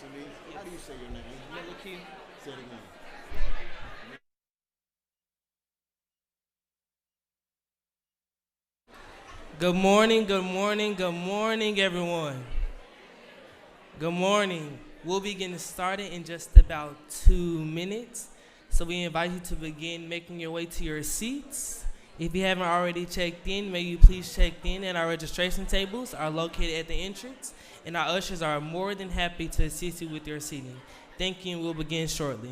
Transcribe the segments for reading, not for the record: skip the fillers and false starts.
me. How do you say your name? Maliki. Say it again. Good morning, good morning, good morning, everyone. Good morning. We'll be getting started in just about 2 minutes. So we invite you to begin making your way to your seats. If you haven't already checked in, may you please check in at our registration tables are located at the entrance, and our ushers are more than happy to assist you with your seating. Thank you, and we'll begin shortly.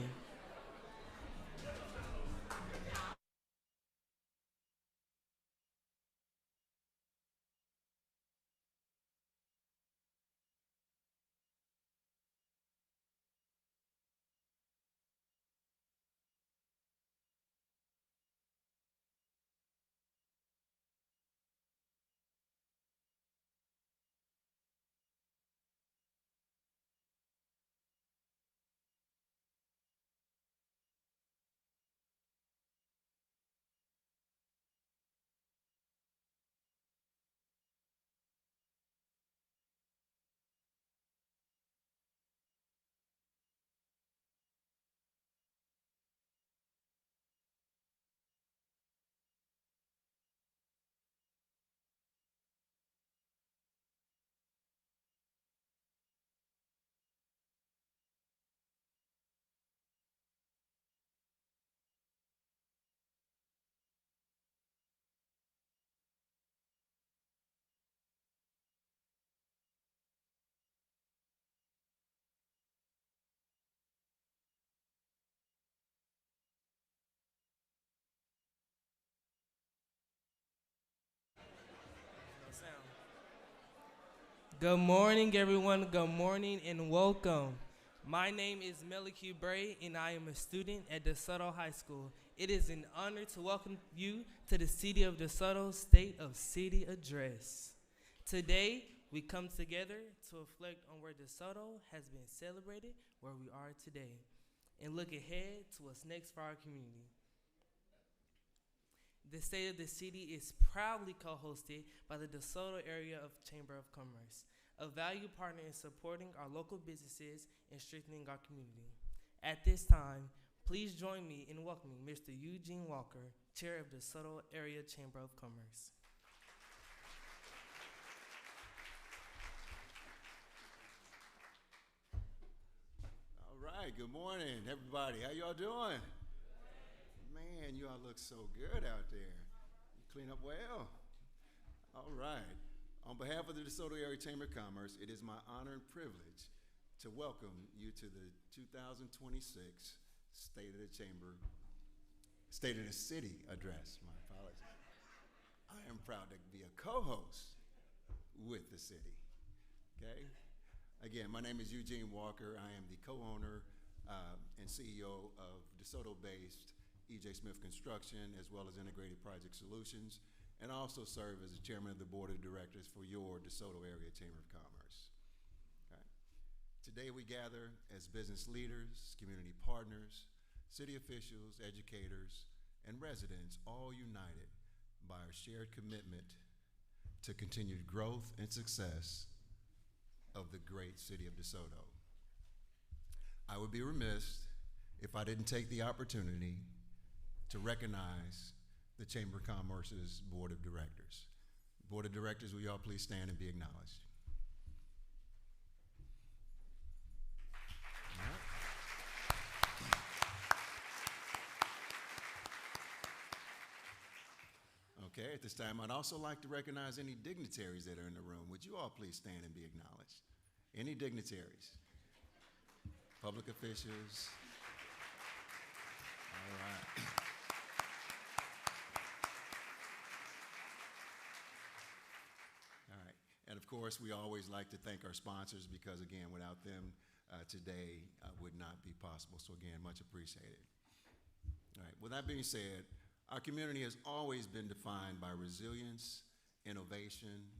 Good morning, everyone. Good morning and welcome. My name is Melike Bray, and I am a student at DeSoto High School. It is an honor to welcome you to the City of DeSoto State of City Address. Today, we come together to reflect on where DeSoto has been celebrated, where we are today, and look ahead to what's next for our community. The State of the City is proudly co-hosted by the DeSoto Area of Chamber of Commerce, a valued partner in supporting our local businesses and strengthening our community. At this time, please join me in welcoming Mr. Eugene Walker, Chair of the DeSoto Area Chamber of Commerce. All right. Good morning, everybody. How y'all doing? Man, you all look so good out there. You clean up well. All right. On behalf of the DeSoto Area Chamber of Commerce, it is my honor and privilege to welcome you to the 2026 State of the Chamber, State of the City address. My apologies. I am proud to be a co-host with the city. Okay. Again, my name is Eugene Walker. I am the co-owner and CEO of DeSoto-based EJ Smith Construction, as well as Integrated Project Solutions, and I also serve as the chairman of the board of directors for your DeSoto Area Chamber of Commerce. Okay. Today we gather as business leaders, community partners, city officials, educators, and residents, all united by our shared commitment to continued growth and success of the great city of DeSoto. I would be remiss if I didn't take the opportunity to recognize the Chamber of Commerce's Board of Directors. Board of Directors, will y'all please stand and be acknowledged? All right. Okay, at this time, I'd also like to recognize any dignitaries that are in the room. Would you all please stand and be acknowledged? Any dignitaries? Public officials? All right. All right. And of course, we always like to thank our sponsors because, again, without them, today would not be possible. So, again, much appreciated. All right. With that being said, our community has always been defined by resilience, innovation,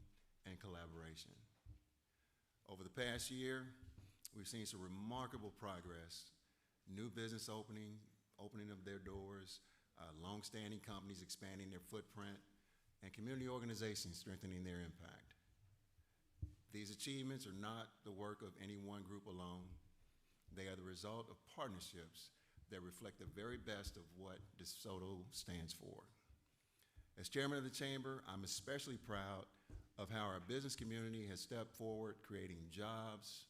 and collaboration. Over the past year, we've seen some remarkable progress, new business opening of their doors, long-standing companies expanding their footprint, and community organizations strengthening their impact. These achievements are not the work of any one group alone. They are the result of partnerships that reflect the very best of what DeSoto stands for. As chairman of the chamber, I'm especially proud of how our business community has stepped forward, creating jobs,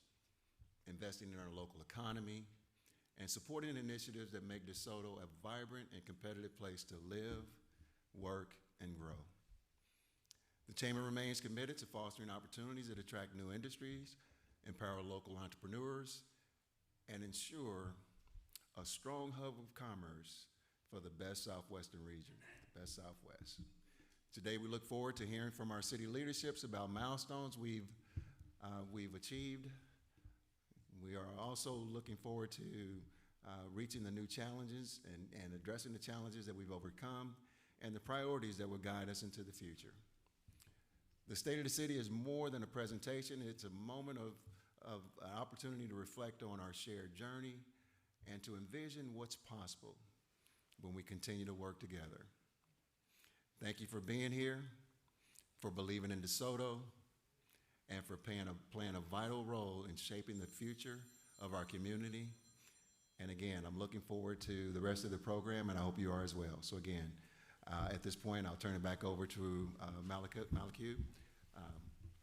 investing in our local economy, and supporting initiatives that make DeSoto a vibrant and competitive place to live, work, and grow. The chamber remains committed to fostering opportunities that attract new industries, empower local entrepreneurs, and ensure a strong hub of commerce for the best Southwestern region, the best Southwest. Today, we look forward to hearing from our city leaderships about milestones we've achieved. We are also looking forward to reaching the new challenges and addressing the challenges that we've overcome and the priorities that will guide us into the future. The State of the City is more than a presentation. It's a moment of an opportunity to reflect on our shared journey and to envision what's possible when we continue to work together. Thank you for being here, for believing in DeSoto, and for playing a vital role in shaping the future of our community. And again, I'm looking forward to the rest of the program, and I hope you are as well. So again, at this point, I'll turn it back over to Malachi.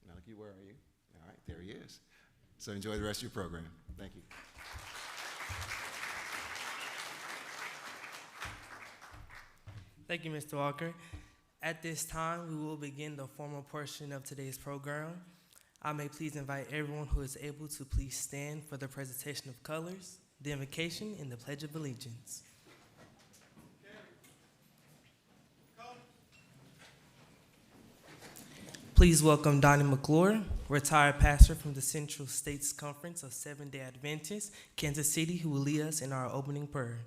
Malachi, where are you? All right, there he is. So enjoy the rest of your program. Thank you. Thank you, Mr. Walker. At this time, we will begin the formal portion of today's program. I may please invite everyone who is able to please stand for the presentation of colors, the invocation, and the Pledge of Allegiance. Please welcome Donnie McClure, retired pastor from the Central States Conference of Seventh-day Adventists, Kansas City, who will lead us in our opening prayer.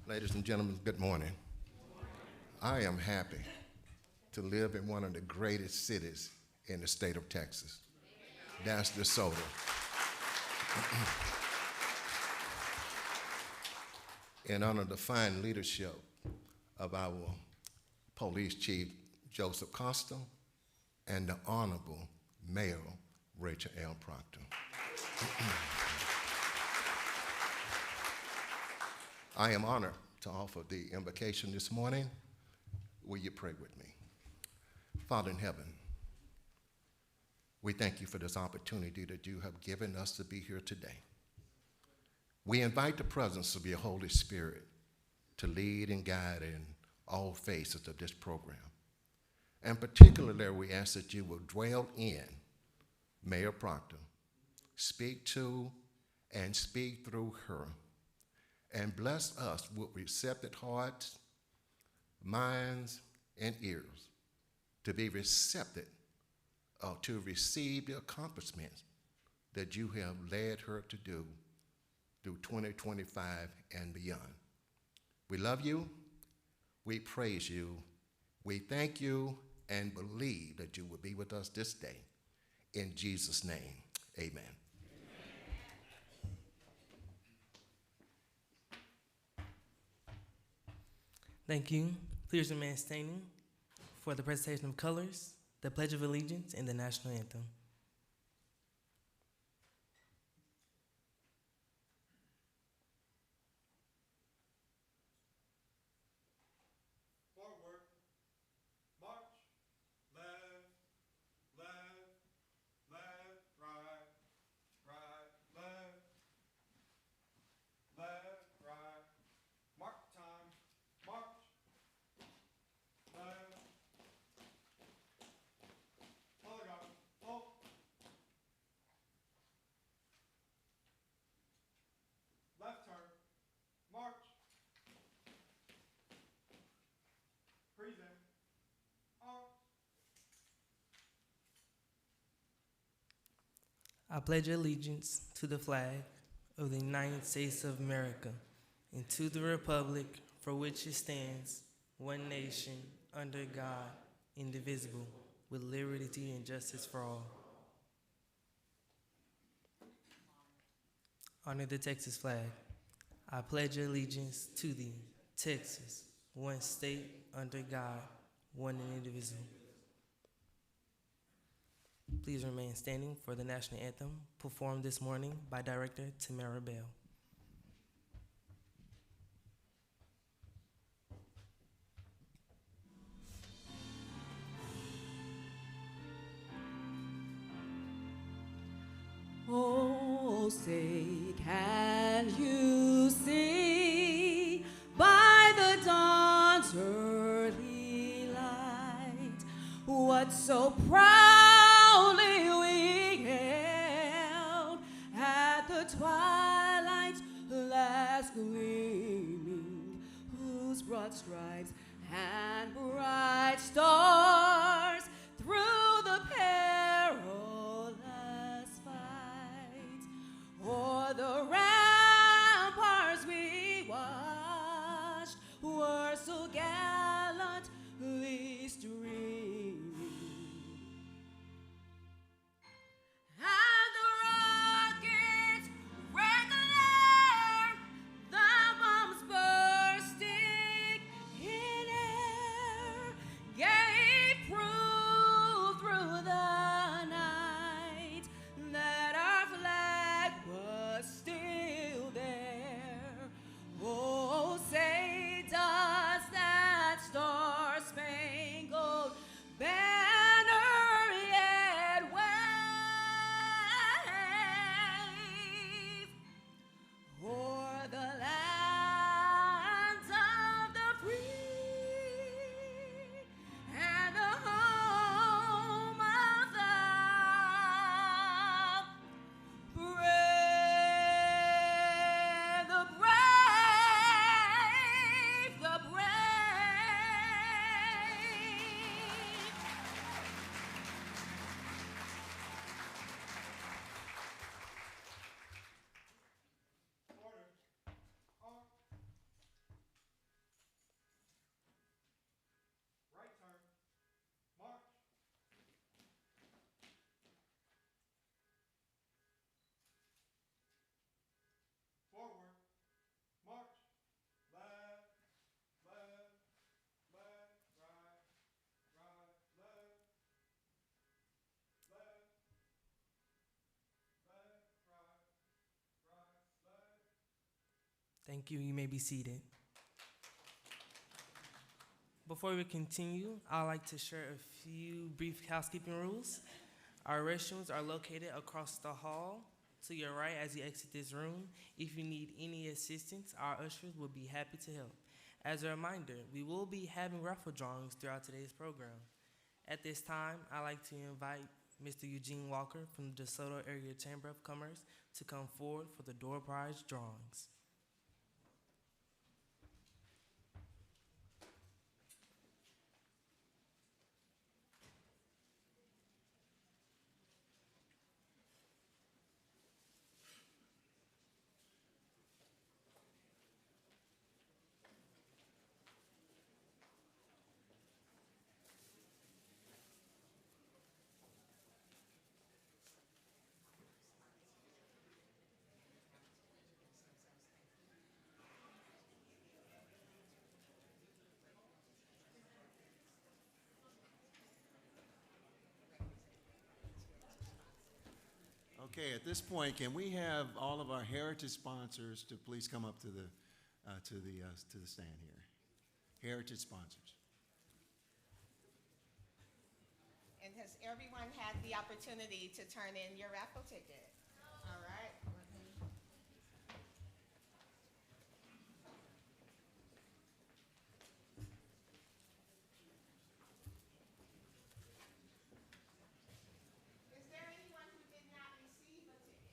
Ladies and gentlemen, good morning. I am happy to live in one of the greatest cities in the state of Texas. That's DeSoto. And under the fine leadership of our police chief, Joseph Costa, and the Honorable Mayor, Rachel L. Proctor. I am honored to offer the invocation this morning. Will you pray with me? Father in heaven, we thank you for this opportunity that you have given us to be here today. We invite the presence of your Holy Spirit to lead and guide in all phases of this program. And particularly, we ask that you will dwell in Mayor Proctor, speak to and speak through her, and bless us with receptive hearts, minds, and ears to be receptive to receive the accomplishments that you have led her to do through 2025 and beyond. We love you, we praise you, we thank you, and believe that you will be with us this day. In Jesus' name, amen. Thank you. Please remain standing for the presentation of colors, the Pledge of Allegiance, and the National Anthem. Forward, march, left, left, left, right, right, left, left, right, mark time, march, left, polygon, halt, left turn, march, present, arms. I pledge allegiance to the flag of the United States of America and to the republic for which it stands, one nation, under God, indivisible, with liberty and justice for all. Honor the Texas flag. I pledge allegiance to thee, Texas, one state under God, one and indivisible. Please remain standing for the national anthem performed this morning by Director Tamara Bell. Oh, say, can you see by the dawn's early light what so proudly we hailed at the twilight's last gleaming, whose broad stripes and bright stars through the perilous fight o'er the ramparts we watched were so gallantly streaming. And the rockets' red glare, the bombs bursting in air, gave proof through the night that our flag was still there. Oh, say does that star-spangled banner yet wave o'er the lands of the free and the home of the brave, the brave, the brave. Order. Arm. Right turn. March. Forward. March. Left. Left. Left. Right. Right. Left. Left. Left. Right. Right. Left. Thank you. You may be seated. Before we continue, I'd like to share a few brief housekeeping rules. Our restrooms are located across the hall to your right as you exit this room. If you need any assistance, our ushers will be happy to help. As a reminder, we will be having raffle drawings throughout today's program. At this time, I'd like to invite Mr. Eugene Walker from the DeSoto Area Chamber of Commerce to come forward for the door prize drawings. Okay, at this point, can we have all of our heritage sponsors to please come up to the stand here? Heritage sponsors. And has everyone had the opportunity to turn in your raffle ticket? All right. Is there anyone who did not receive a ticket?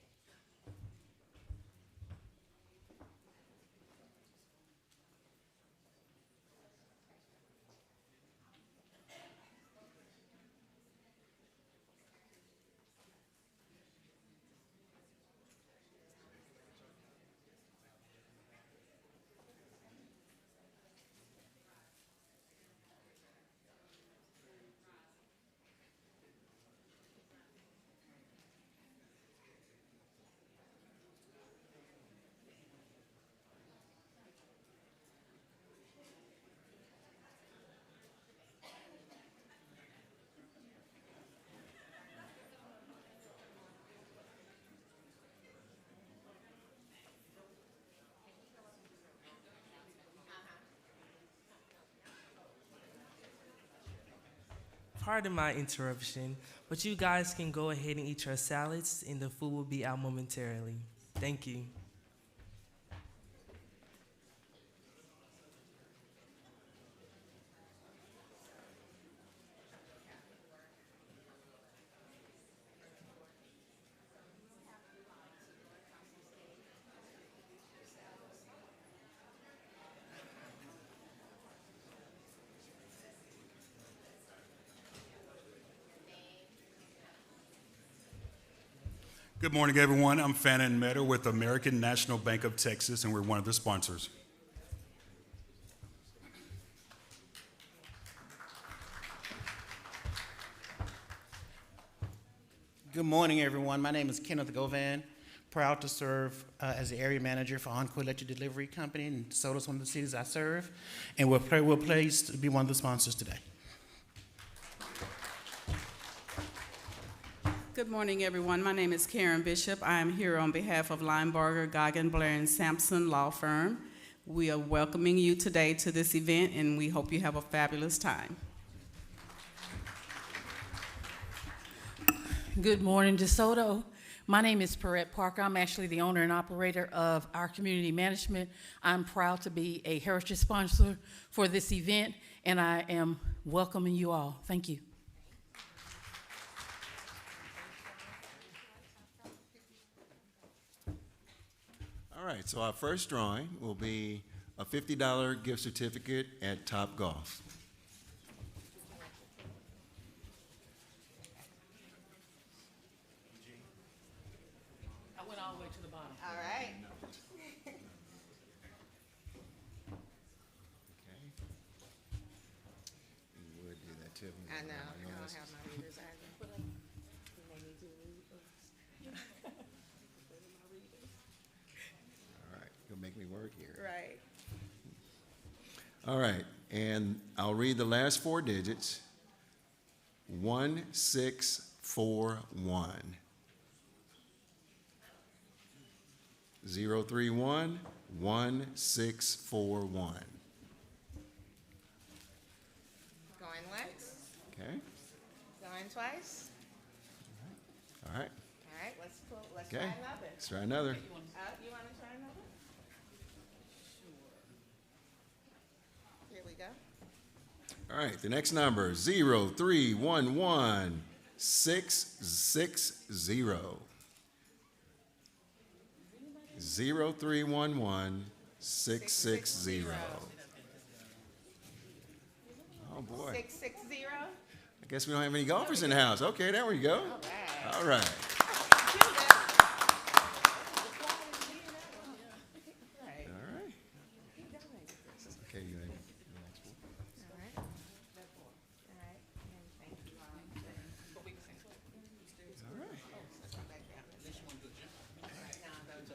pardon my interruption, but you guys can go ahead and eat your salads, and the food will be out momentarily. Thank you. Good morning, everyone. I'm Fannin Meadow with American National Bank of Texas, and we're one of the sponsors. Good morning, everyone. My name is Kenneth Govan, proud to serve as the area manager for Encore Electric Delivery Company, and DeSoto is one of the cities I serve, and we're pleased to be one of the sponsors today. Good morning, everyone. My name is Karen Bishop. I am here on behalf of Linebarger, Goggin, Blair, and Sampson Law Firm. We are welcoming you today to this event, and we hope you have a fabulous time. Good morning, DeSoto. My name is Perrette Parker. I'm actually the owner and operator of our community management. I'm proud to be a heritage sponsor for this event, and I am welcoming you all. Thank you. All right, so our first drawing will be a $50 gift certificate at Top Golf. I went all the way to the bottom. All right. Okay. You would do that too. I know. I don't have my readers either. All right, you'll make me work here. Right. All right, and I'll read the last four digits. 1641. 031 1641. Going once, Okay, going twice. all right, All right, let's try okay. another. Let's try another. You want to try another? Here we go. All right, the next number, 0311 660. 0311 660. Oh, boy. 660. I guess we don't have any golfers in the house. Okay, there we go. All right. All right. Right. All right. Okay, you ready? All right. All right. And thank you. All right.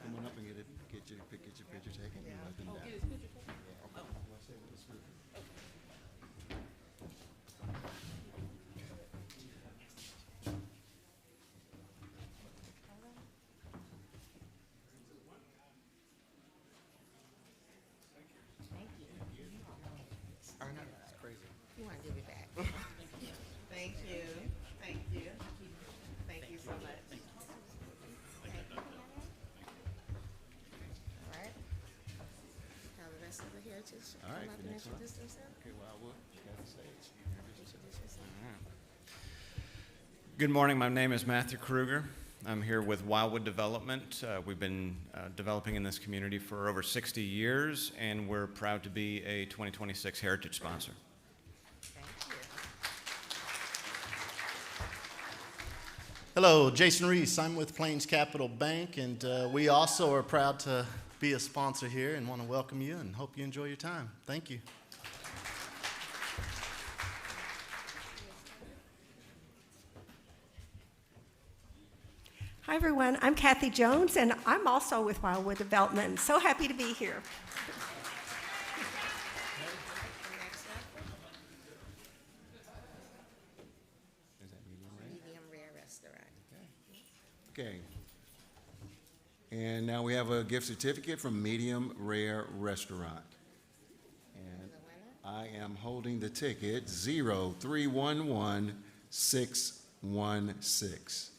Come on up and get your picture taken. and let them down. You want to give it back? Thank you. Thank you. Thank you so much. Thank you. All right. Now the rest of the heritage. All right, Come up the and next one. introduce themselves. Okay, Wildwood, you got the stage. Introduce yourself. Good morning. My name is Matthew Kruger. I'm here with Wildwood Development. We've been developing in this community for over 60 years, and we're proud to be a 2026 Heritage sponsor. Thank you. Hello, Jason Reese. I'm with Plains Capital Bank, and we also are proud to be a sponsor here and want to welcome you and hope you enjoy your time. Thank you. Hi, everyone. I'm Kathy Jones, and I'm also with Wildwood Development. So happy to be here. Is that medium rare? Medium rare restaurant. Okay. And now we have a gift certificate from Medium Rare Restaurant. And The winner? I am holding the ticket 0311616. 616.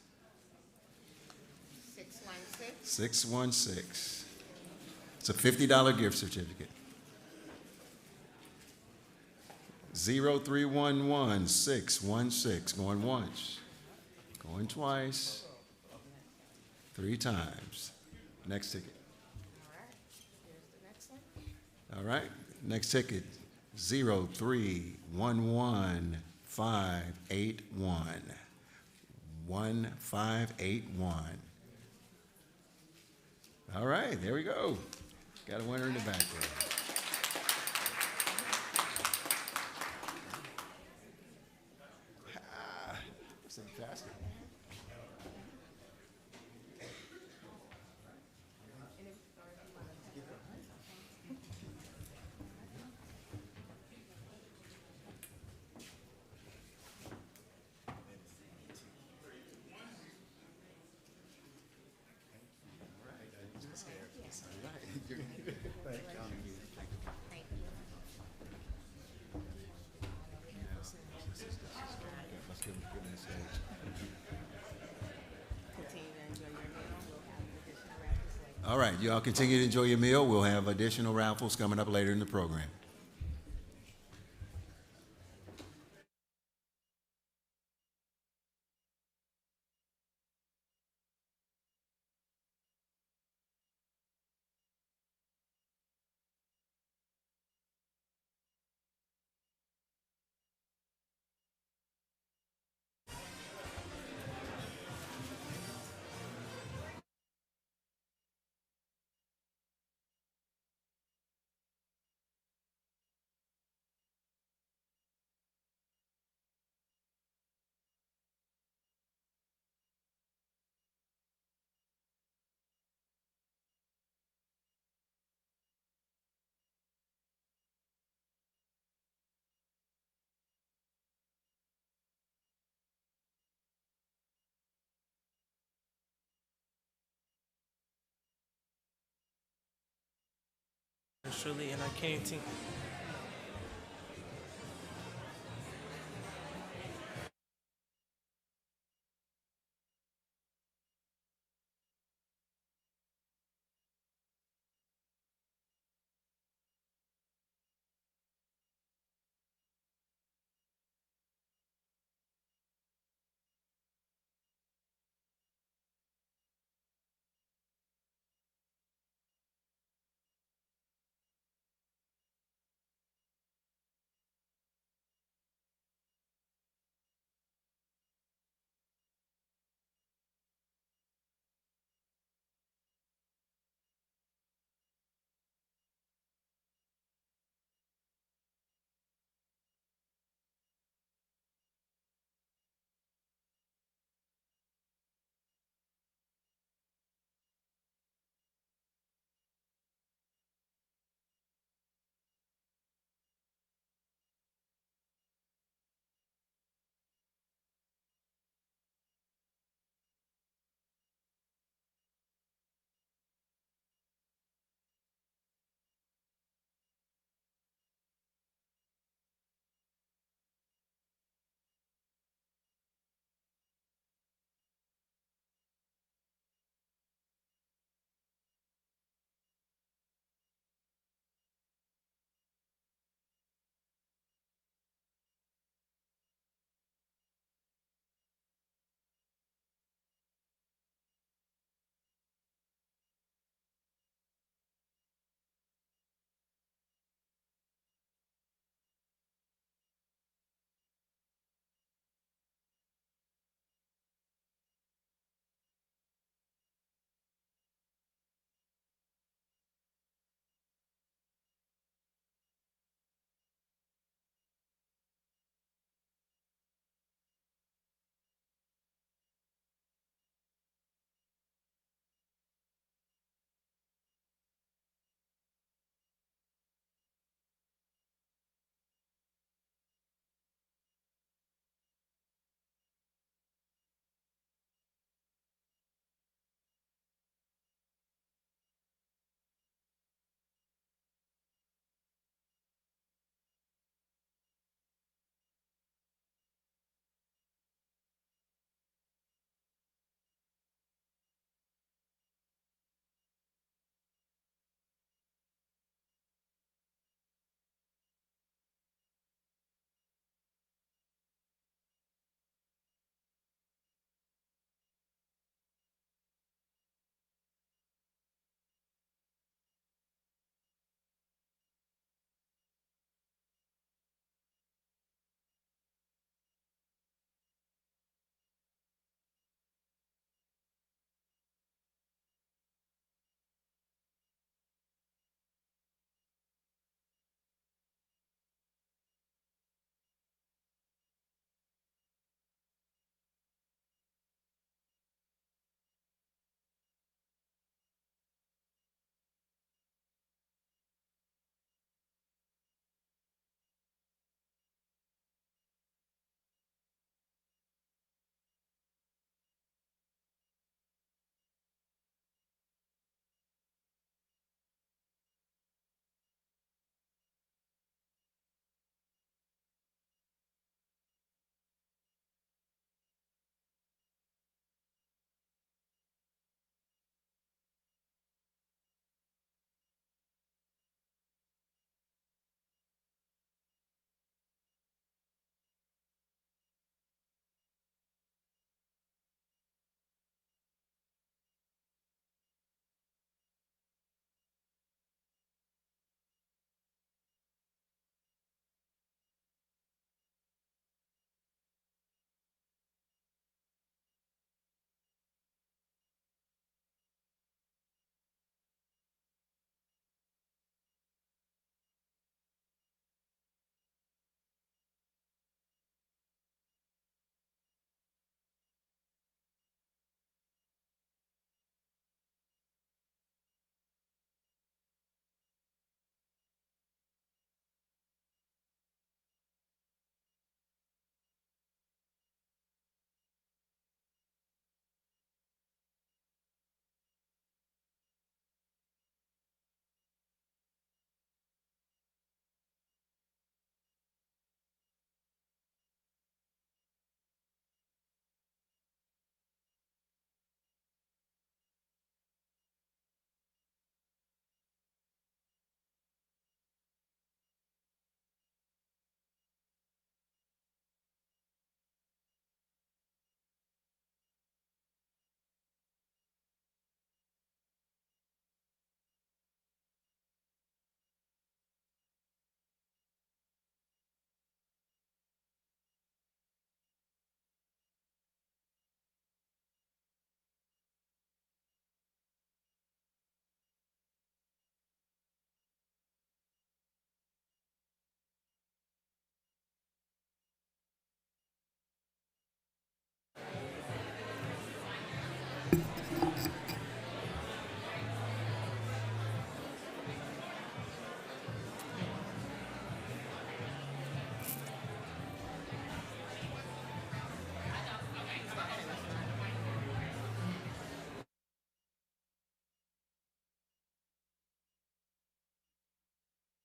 616. It's a $50 gift certificate. 0311616. Going once. Going twice. 3 times. Next ticket. All right, here's the next one. All right. Next ticket 0311581. 1581. All right, there we go. Got a winner in the back there. Ah, that's fantastic. Continue to enjoy your meal. We'll have additional raffles later. All right, you all continue to enjoy your meal. We'll have additional raffles coming up later in the program. Surely, and I can't think.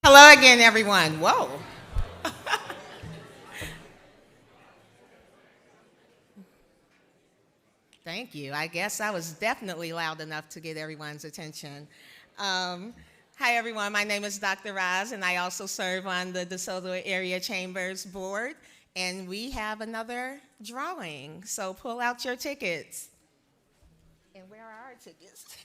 Hello again, everyone. Whoa. Thank you. I guess I was definitely loud enough to get everyone's attention. Hi, everyone. My name is Dr. Raz, and I also serve on the DeSoto Area Chambers Board. And we have another drawing, so pull out your tickets. And where are our tickets?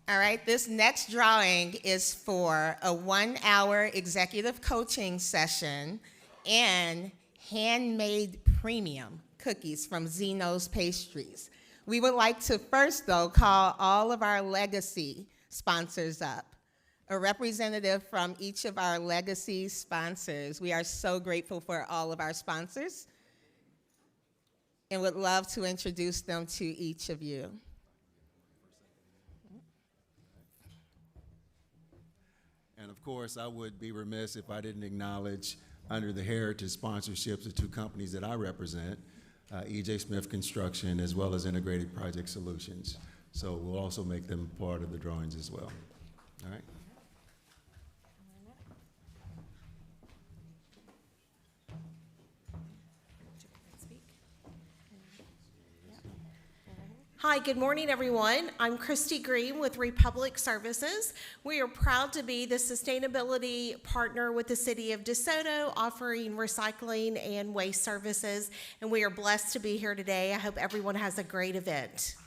All right, this next drawing is for a 1-hour executive coaching session and handmade premium cookies from Zeno's Pastries. We would like to first, though, call all of our legacy sponsors up. A representative from each of our legacy sponsors. We are so grateful for all of our sponsors and would love to introduce them to each of you. And of course, I would be remiss if I didn't acknowledge, under the heritage sponsorships, the two companies that I represent, E.J. Smith Construction as well as Integrated Project Solutions. So we'll also make them part of the drawings as well. All right. Hi, good morning, everyone. I'm Christy Green with Republic Services. We are proud to be the sustainability partner with the City of DeSoto, offering recycling and waste services, and we are blessed to be here today. I hope everyone has a great event.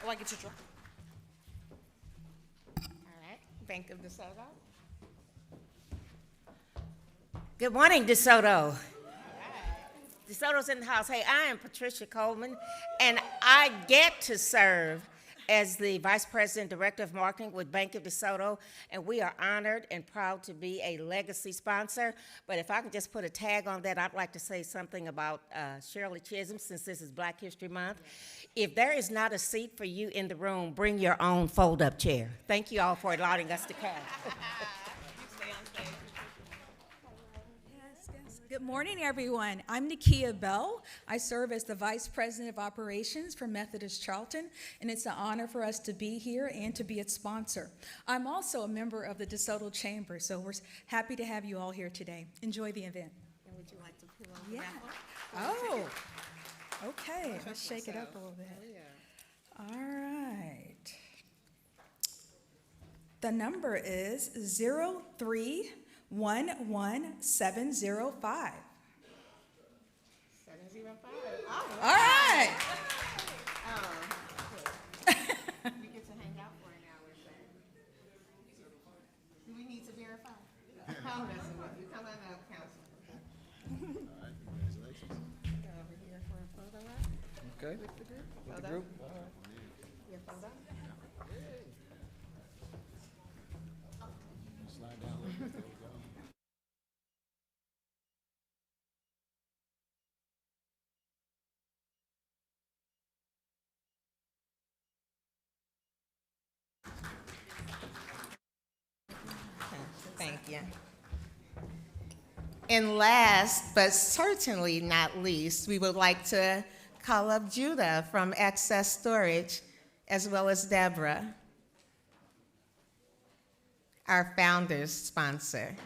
Oh, I get to draw. All right, Bank of DeSoto. Good morning, DeSoto. DeSoto's in the house. Hey, I am Patricia Coleman, and I get to serve as the Vice President, Director of Marketing with Bank of DeSoto, and we are honored and proud to be a legacy sponsor. But if I could just put a tag on that, I'd like to say something about Shirley Chisholm, since this is Black History Month. If there is not a seat for you in the room, bring your own fold-up chair. Thank you all for allowing us to come. Good morning, everyone. I'm Nakia Bell. I serve as the Vice President of Operations for Methodist Charlton, and it's an honor for us to be here and to be its sponsor. I'm also a member of the DeSoto Chamber, so we're happy to have you all here today. Enjoy the event. And would you like to pull on Yeah. that one? Oh, okay. Let's shake it up a little bit. All right. The number is 0311705. 705. All right. We get to hang out for an hour, so. Do we need to verify? I'm messing with you. Come on up, Councilman. All right, congratulations. Go over here for a photo op. Okay. With the group. With the Photo? group? All right. Your photo? Slide down a little bit. There we go. Thank you. And last, but certainly not least, we would like to call up Judah from Access Storage, as well as Deborah, our founder's sponsor.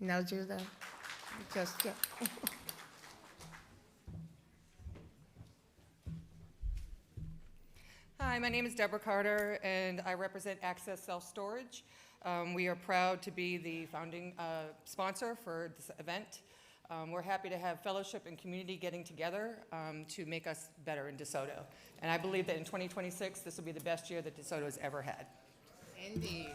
No, Judah? Just yet. Hi, my name is Deborah Carter, and I represent Access Self-Storage. We are proud to be the founding sponsor for this event. We're happy to have fellowship and community getting together to make us better in DeSoto. And I believe that in 2026, this will be the best year that DeSoto has ever had. Indeed.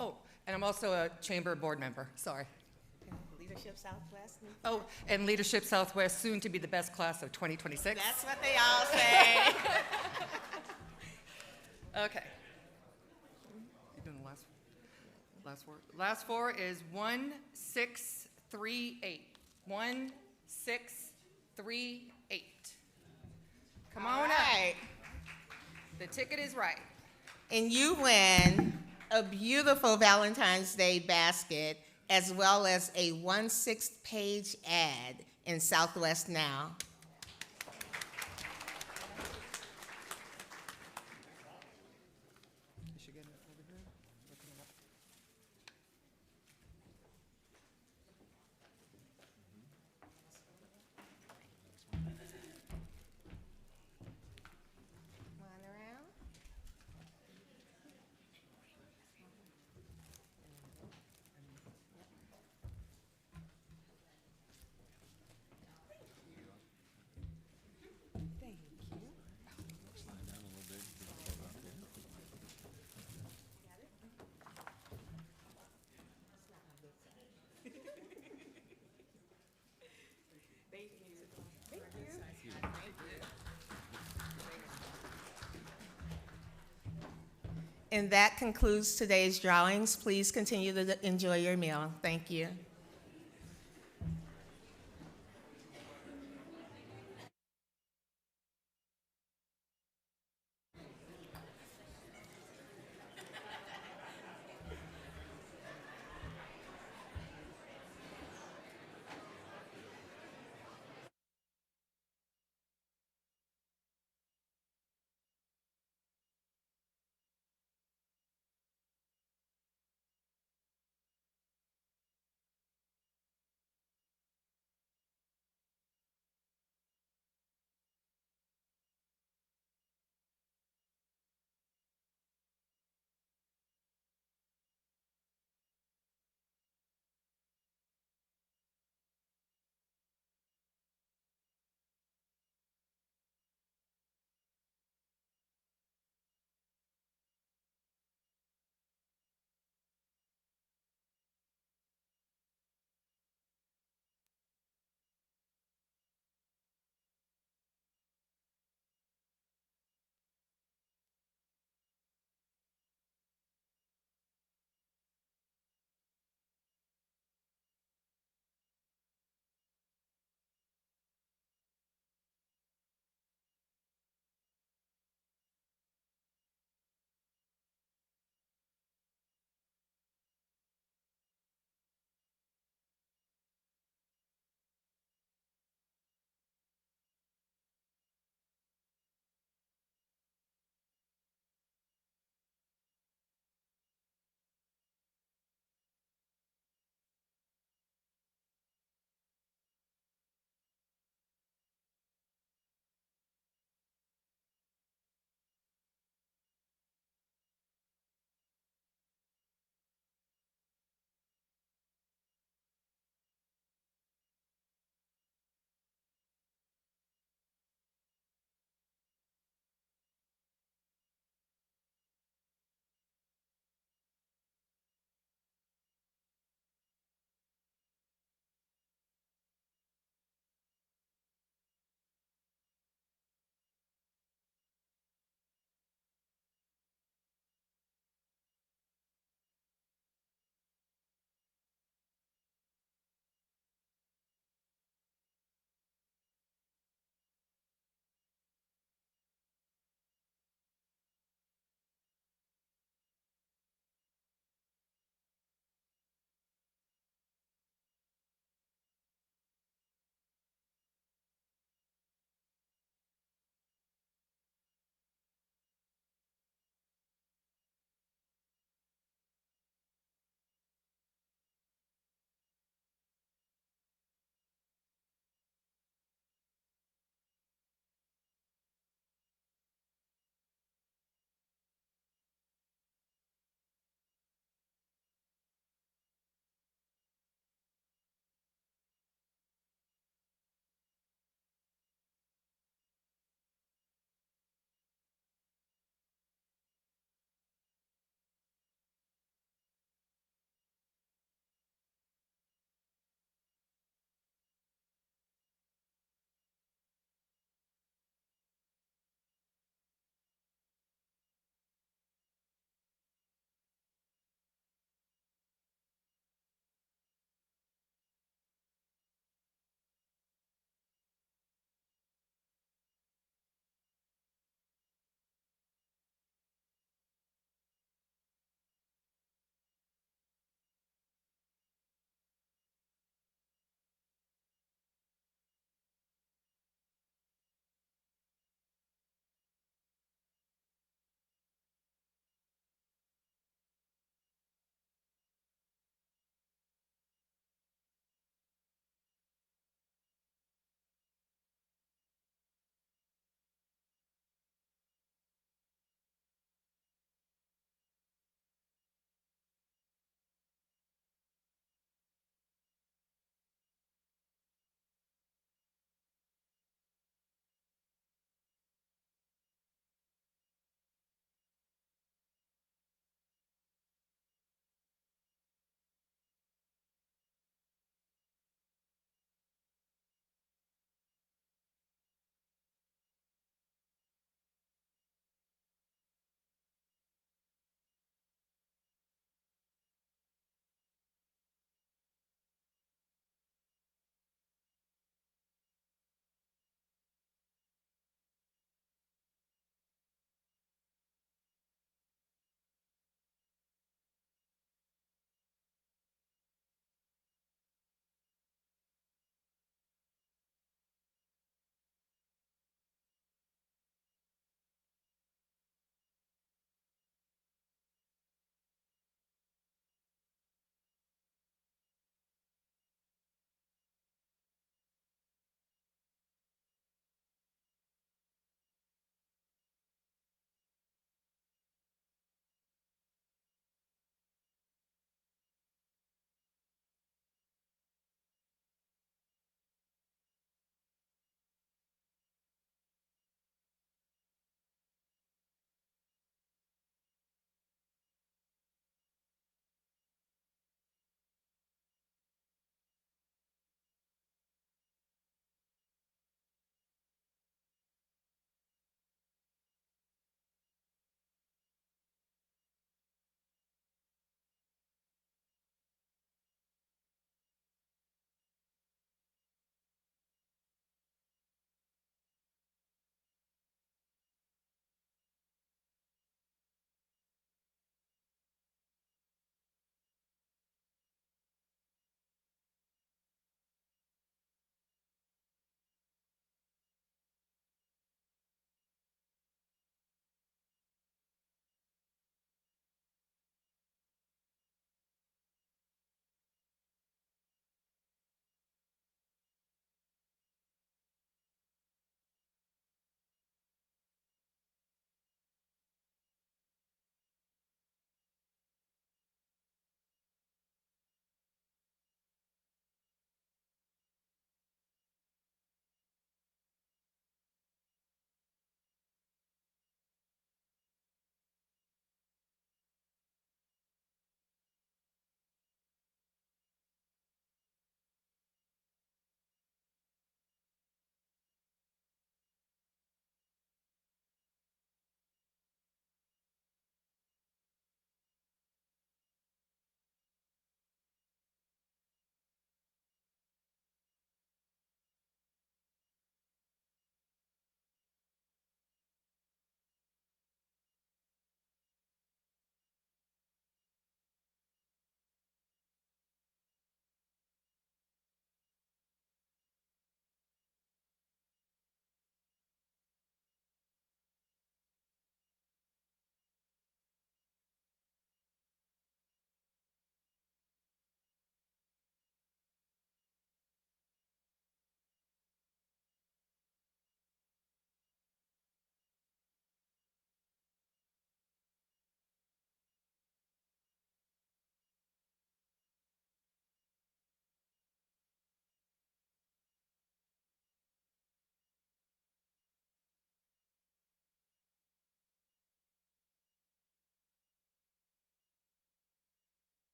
Oh, and I'm also a chamber board member, sorry. Leadership Southwest. Oh, and Leadership Southwest, soon to be the best class of 2026. That's what they all say. last four? Last four is 1638. 1638. Come on up. The ticket is right. And you win a beautiful Valentine's Day basket as well as a 1/6 page ad in Southwest Now. And that concludes today's drawings. Please continue to enjoy your meal. Thank you.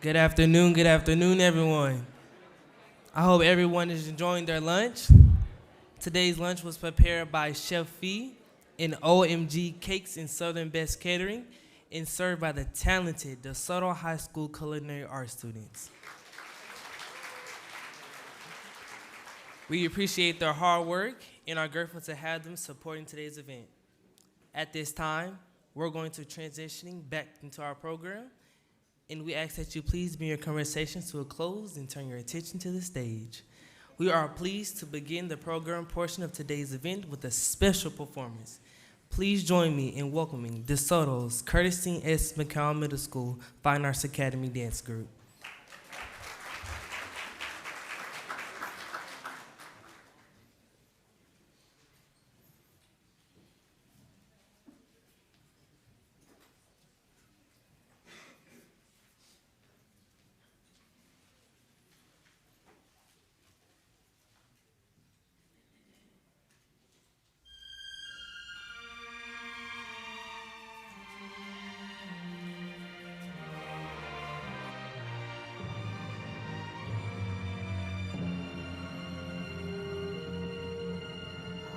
Good afternoon, everyone. I hope everyone is enjoying their lunch. Today's lunch was prepared by Chef Fee and OMG Cakes and Southern Best Catering and served by the talented DeSoto High School culinary arts students. We appreciate their hard work and are grateful to have them supporting today's event. At this time, we're going to transitioning back into our program, and we ask that you please bring your conversations to a close and turn your attention to the stage. We are pleased to begin the program portion of today's event with a special performance. Please join me in welcoming DeSoto's Curtis C. S. McCown Middle School Fine Arts Academy Dance Group.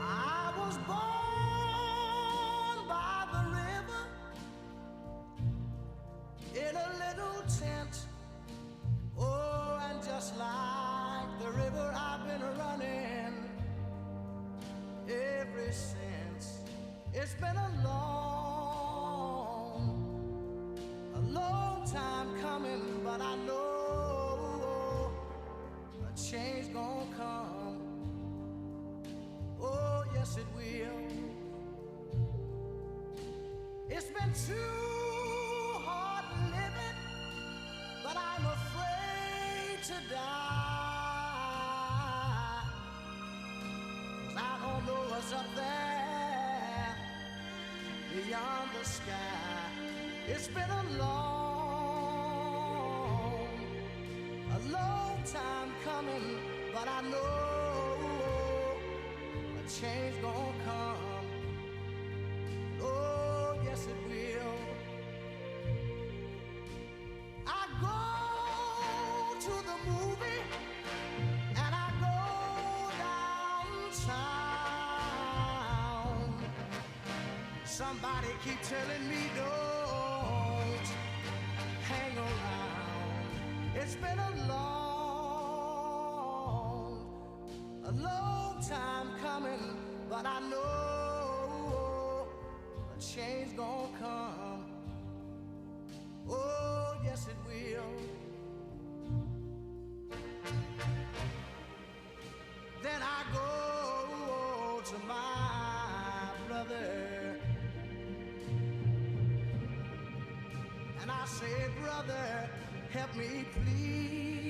I was born by the river in a little tent. Oh, and just like the river, I've been running ever since. It's been a long time coming, but I know a change gonna come. Oh, yes, it will. It's been too hard living, but I'm afraid to die. 'Cause I don't know what's up there beyond the sky. It's been a long time coming, but I know a change gonna come. Oh, yes it will. I go to the movie and I go downtown. Somebody keep telling me don't hang around. It's been a long time coming, but I know a change gonna come. Oh, yes it will. Then I go to my brother and I say, brother, help me please.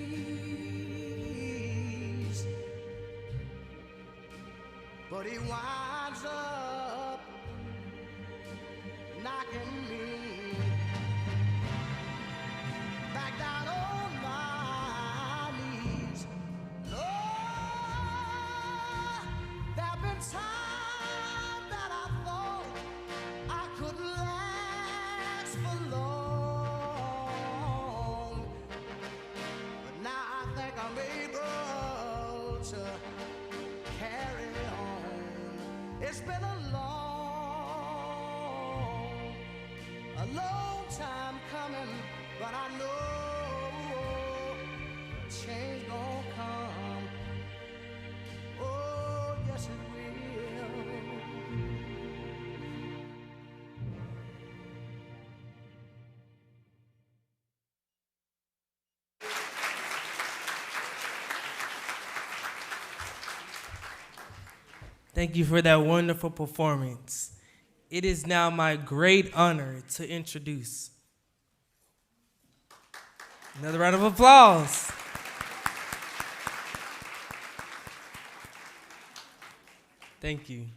But he winds up knocking me back down on my knees. Lord, there've been times that I thought I could last for long, but now I think I'm able to carry on. It's been a long time coming, but I know change gonna come. Oh, yes it will. Thank you for that wonderful performance. It is now my great honor to introduce. Another round of applause. Thank you.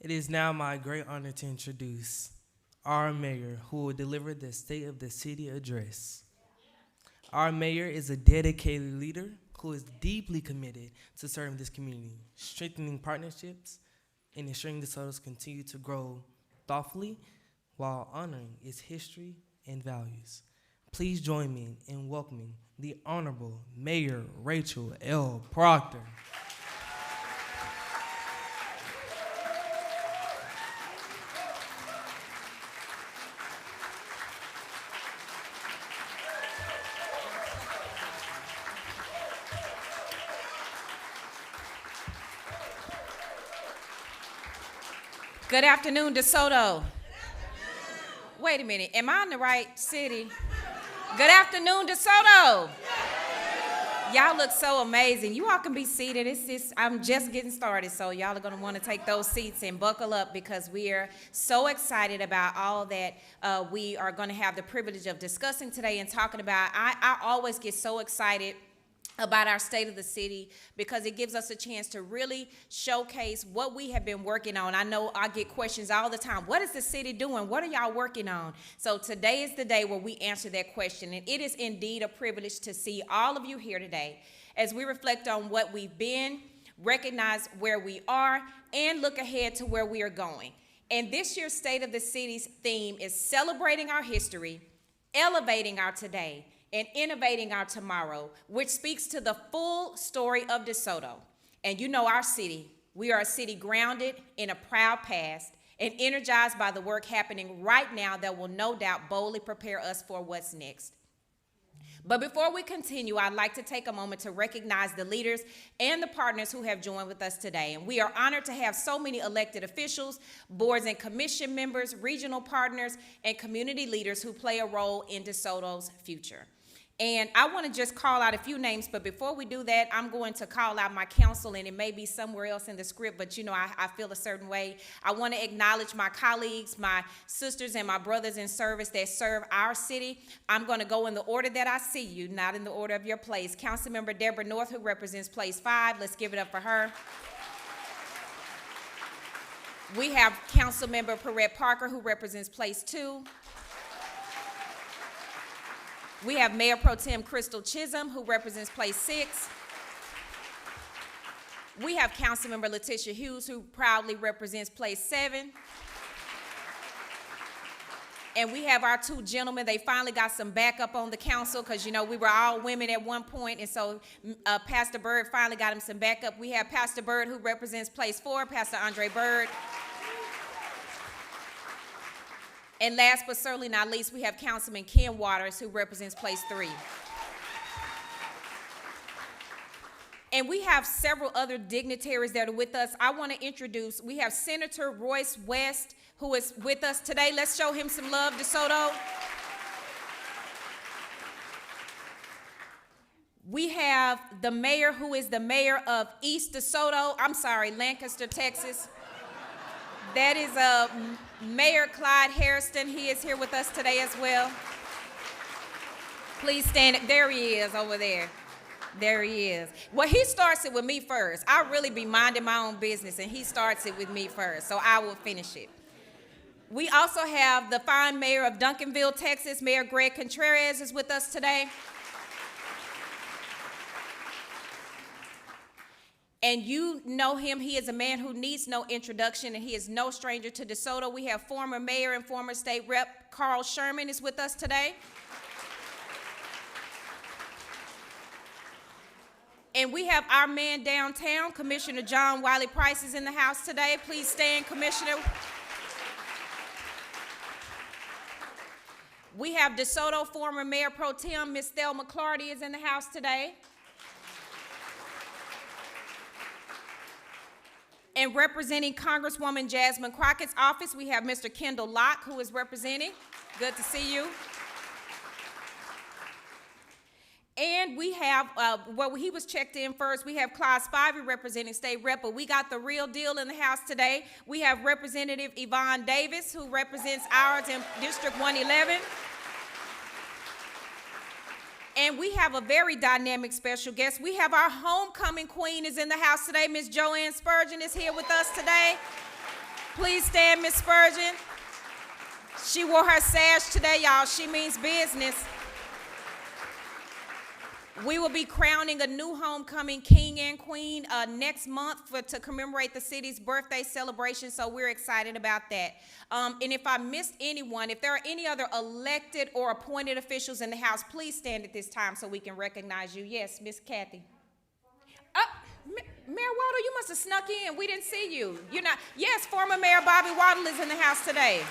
It is now my great honor to introduce our mayor, who will deliver the State of the City address. Our mayor is a dedicated leader who is deeply committed to serving this community, strengthening partnerships, and ensuring DeSoto's continue to grow thoughtfully while honoring its history and values. Please join me in welcoming the Honorable Mayor Rachel L. Proctor. Good afternoon, DeSoto. Wait a minute, am I in the right city? Good afternoon, DeSoto. Y'all look so amazing. You all can be seated. I'm just getting started, so y'all are gonna wanna take those seats and buckle up because we are so excited about all that we are gonna have the privilege of discussing today and talking about. I always get so excited about our state of the city because it gives us a chance to really showcase what we have been working on. I know I get questions all the time. What is the city doing? What are y'all working on? So today is the day where we answer that question, and it is indeed a privilege to see all of you here today as we reflect on what we've been, recognize where we are, and look ahead to where we are going. And this year's State of the City's theme is celebrating our history, elevating our today, and innovating our tomorrow, which speaks to the full story of DeSoto. And you know our city. We are a city grounded in a proud past and energized by the work happening right now that will no doubt boldly prepare us for what's next. But before we continue, I'd like to take a moment to recognize the leaders and the partners who have joined with us today. And we are honored to have so many elected officials, boards and commission members, regional partners, and community leaders who play a role in DeSoto's future. And I want to just call out a few names, but before we do that, I'm going to call out my council, and it may be somewhere else in the script, but you know I feel a certain way. I want to acknowledge my colleagues, my sisters and my brothers in service that serve our city. I'm going to go in the order that I see you, not in the order of your place. Councilmember Deborah North, who represents Place 5. Let's give it up for her. We have Councilmember Perrette Parker, who represents Place 2. We have Mayor Pro Tem Crystal Chisholm, who represents Place 6. We have Councilmember Letitia Hughes, who proudly represents Place 7. And we have our two gentlemen. They finally got some backup on the council because, you know, we were all women at one point, and so Pastor Bird finally got him some backup. We have Pastor Bird, who represents Place 4, Pastor Andre Bird. And last but certainly not least, we have Councilman Ken Waters, who represents Place 3. And we have several other dignitaries that are with us. I want to introduce, we have Senator Royce West, who is with us today. Let's show him some love, DeSoto. We have the mayor, who is the mayor of East DeSoto, Lancaster, Texas. That is Mayor Clyde Hairston. He is here with us today as well. Please stand. There he is over there. There he is. Well, he starts it with me first. I really be minding my own business, and he starts it with me first, so I will finish it. We also have the fine mayor of Duncanville, Texas. Mayor Greg Contreras is with us today. And you know him. He is a man who needs no introduction, and he is no stranger to DeSoto. We have former mayor and former state rep Carl Sherman is with us today. And we have our man downtown, Commissioner John Wiley Price, is in the house today. Please stand, Commissioner. We have DeSoto former Mayor Pro Tem, Ms. Thelma Clardy, is in the house today. And representing Congresswoman Jasmine Crockett's office, we have Mr. Kendall Locke, who is representing. Good to see you. And we have, he was checked in first. We have Clyde Spivey representing State Rep, but we got the real deal in the house today. We have Representative Yvonne Davis, who represents ours in District 111. And we have a very dynamic special guest. We have our homecoming queen is in the house today. Miss Joanne Spurgeon is here with us today. Please stand, Miss Spurgeon. She wore her sash today, y'all. She means business. We will be crowning a new homecoming king and queen next month to commemorate the city's birthday celebration, so we're excited about that. And if I missed anyone, if there are any other elected or appointed officials in the House, please stand at this time so we can recognize you. Yes, Miss Kathy. Mayor Waddle, you must have snuck in. We didn't see you. You're not. Yes, former Mayor Bobby Waddle is in the house today.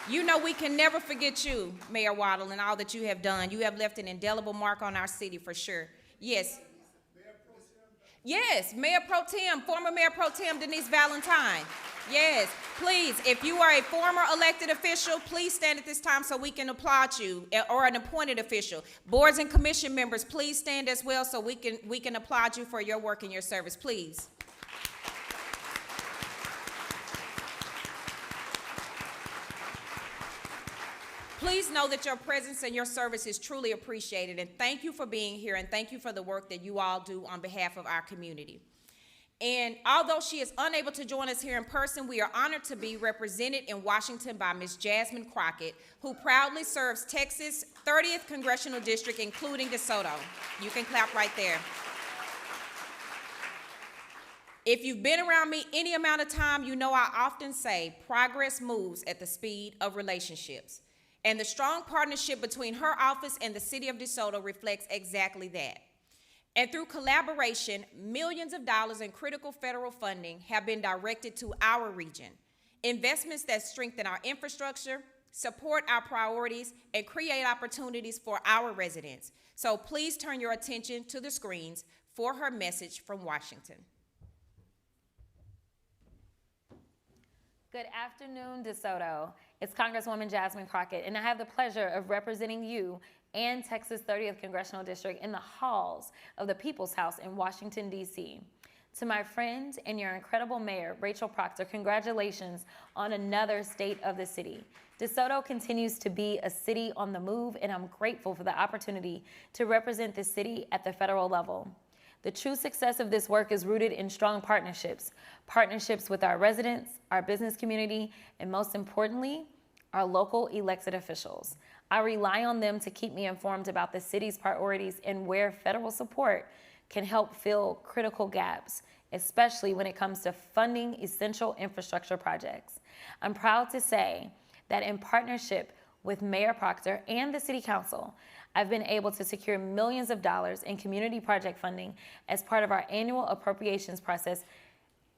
You know we can never forget you, Mayor Waddle, and all that you have done. You have left an indelible mark on our city for sure. Yes. Yes, Mayor Pro Tem, former Mayor Pro Tem Denise Valentine. Yes, please, if you are a former elected official, please stand at this time so we can applaud you, or an appointed official. Boards and commission members, please stand as well so we can applaud you for your work and your service, please. Please know that your presence and your service is truly appreciated, and thank you for being here, and thank you for the work that you all do on behalf of our community. And although she is unable to join us here in person, we are honored to be represented in Washington by Ms. Jasmine Crockett, who proudly serves Texas' 30th Congressional District, including DeSoto. You can clap right there. If you've been around me any amount of time, you know I often say progress moves at the speed of relationships. And the strong partnership between her office and the city of DeSoto reflects exactly that. And through collaboration, millions of dollars in critical federal funding have been directed to our region. Investments that strengthen our infrastructure, support our priorities, and create opportunities for our residents. So please turn your attention to the screens for her message from Washington. Good afternoon, DeSoto. It's Congresswoman Jasmine Crockett, and I have the pleasure of representing you and Texas' 30th Congressional District in the halls of the People's House in Washington, D.C. To my friend and your incredible mayor, Rachel Proctor, congratulations on another State of the City. DeSoto continues to be a city on the move, and I'm grateful for the opportunity to represent the city at the federal level. The true success of this work is rooted in strong partnerships with our residents, our business community, and most importantly, our local elected officials. I rely on them to keep me informed about the city's priorities and where federal support can help fill critical gaps, especially when it comes to funding essential infrastructure projects. I'm proud to say that in partnership with Mayor Proctor and the City Council, I've been able to secure millions of dollars in community project funding as part of our annual appropriations process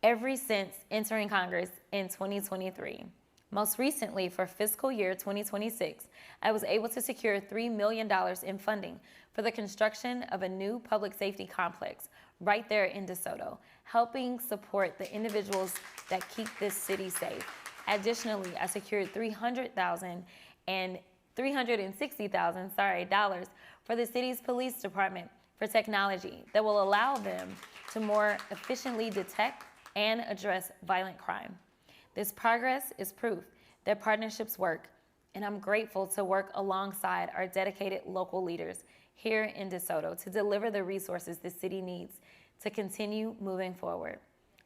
ever since entering Congress in 2023. Most recently, for fiscal year 2026, I was able to secure $3 million in funding for the construction of a new public safety complex right there in DeSoto, helping support the individuals that keep this city safe. Additionally, I secured $360,000 for the city's police department for technology that will allow them to more efficiently detect and address violent crime. This progress is proof that partnerships work, and I'm grateful to work alongside our dedicated local leaders here in DeSoto to deliver the resources the city needs to continue moving forward.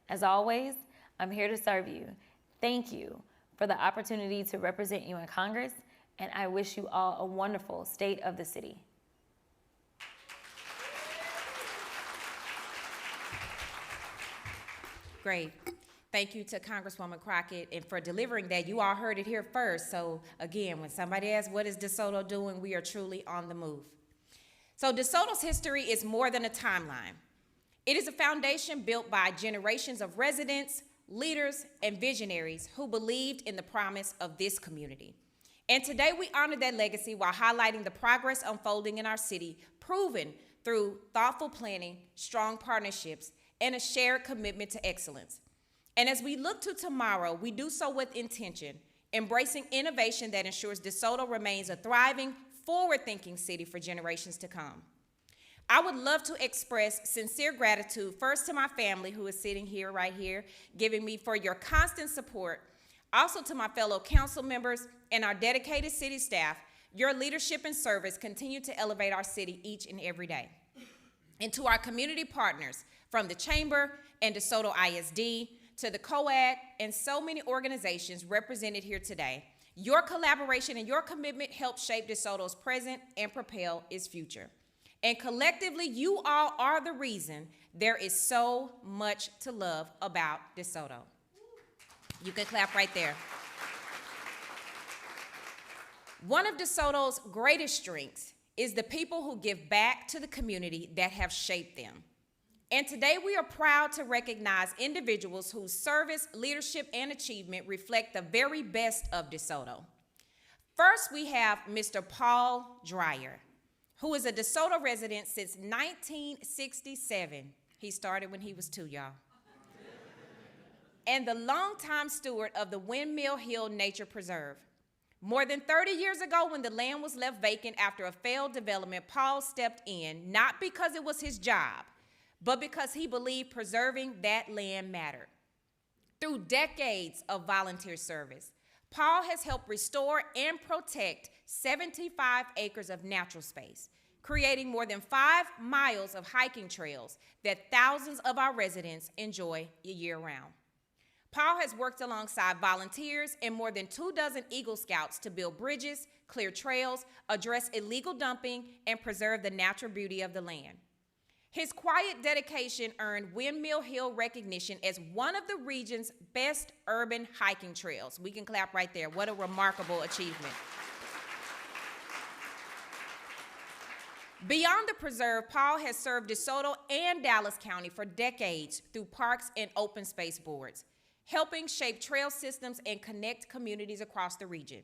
As always, I'm here to serve you. Thank you for the opportunity to represent you in Congress, and I wish you all a wonderful State of the City. Great. Thank you to Congresswoman Crockett and for delivering that. You all heard it here first. So again, when somebody asks, what is DeSoto doing? We are truly on the move. So DeSoto's history is more than a timeline. It is a foundation built by generations of residents, leaders, and visionaries who believed in the promise of this community. And today we honor that legacy while highlighting the progress unfolding in our city, proven through thoughtful planning, strong partnerships, and a shared commitment to excellence. And as we look to tomorrow, we do so with intention, embracing innovation that ensures DeSoto remains a thriving, forward-thinking city for generations to come. I would love to express sincere gratitude first to my family who is sitting here, right here, giving me for your constant support. Also to my fellow council members and our dedicated city staff, your leadership and service continue to elevate our city each and every day. And to our community partners, from the Chamber and DeSoto ISD to the COAG and so many organizations represented here today, Your collaboration and your commitment help shape DeSoto's present and propel its future. And collectively, you all are the reason there is so much to love about DeSoto. You can clap right there. One of DeSoto's greatest strengths is the people who give back to the community that have shaped them. And today we are proud to recognize individuals whose service, leadership, and achievement reflect the very best of DeSoto. First, we have Mr. Paul Dreyer, who is a DeSoto resident since 1967. He started when he was 2, y'all. And the longtime steward of the Windmill Hill Nature Preserve. More than 30 years ago, when the land was left vacant after a failed development, Paul stepped in, not because it was his job, but because he believed preserving that land mattered. Through decades of volunteer service, Paul has helped restore and protect 75 acres of natural space, creating more than 5 miles of hiking trails that thousands of our residents enjoy year-round. Paul has worked alongside volunteers and more than 24 Eagle Scouts to build bridges, clear trails, address illegal dumping, and preserve the natural beauty of the land. His quiet dedication earned Windmill Hill recognition as one of the region's best urban hiking trails. We can clap right there. What a remarkable achievement. Beyond the preserve, Paul has served DeSoto and Dallas County for decades through parks and open space boards, helping shape trail systems and connect communities across the region.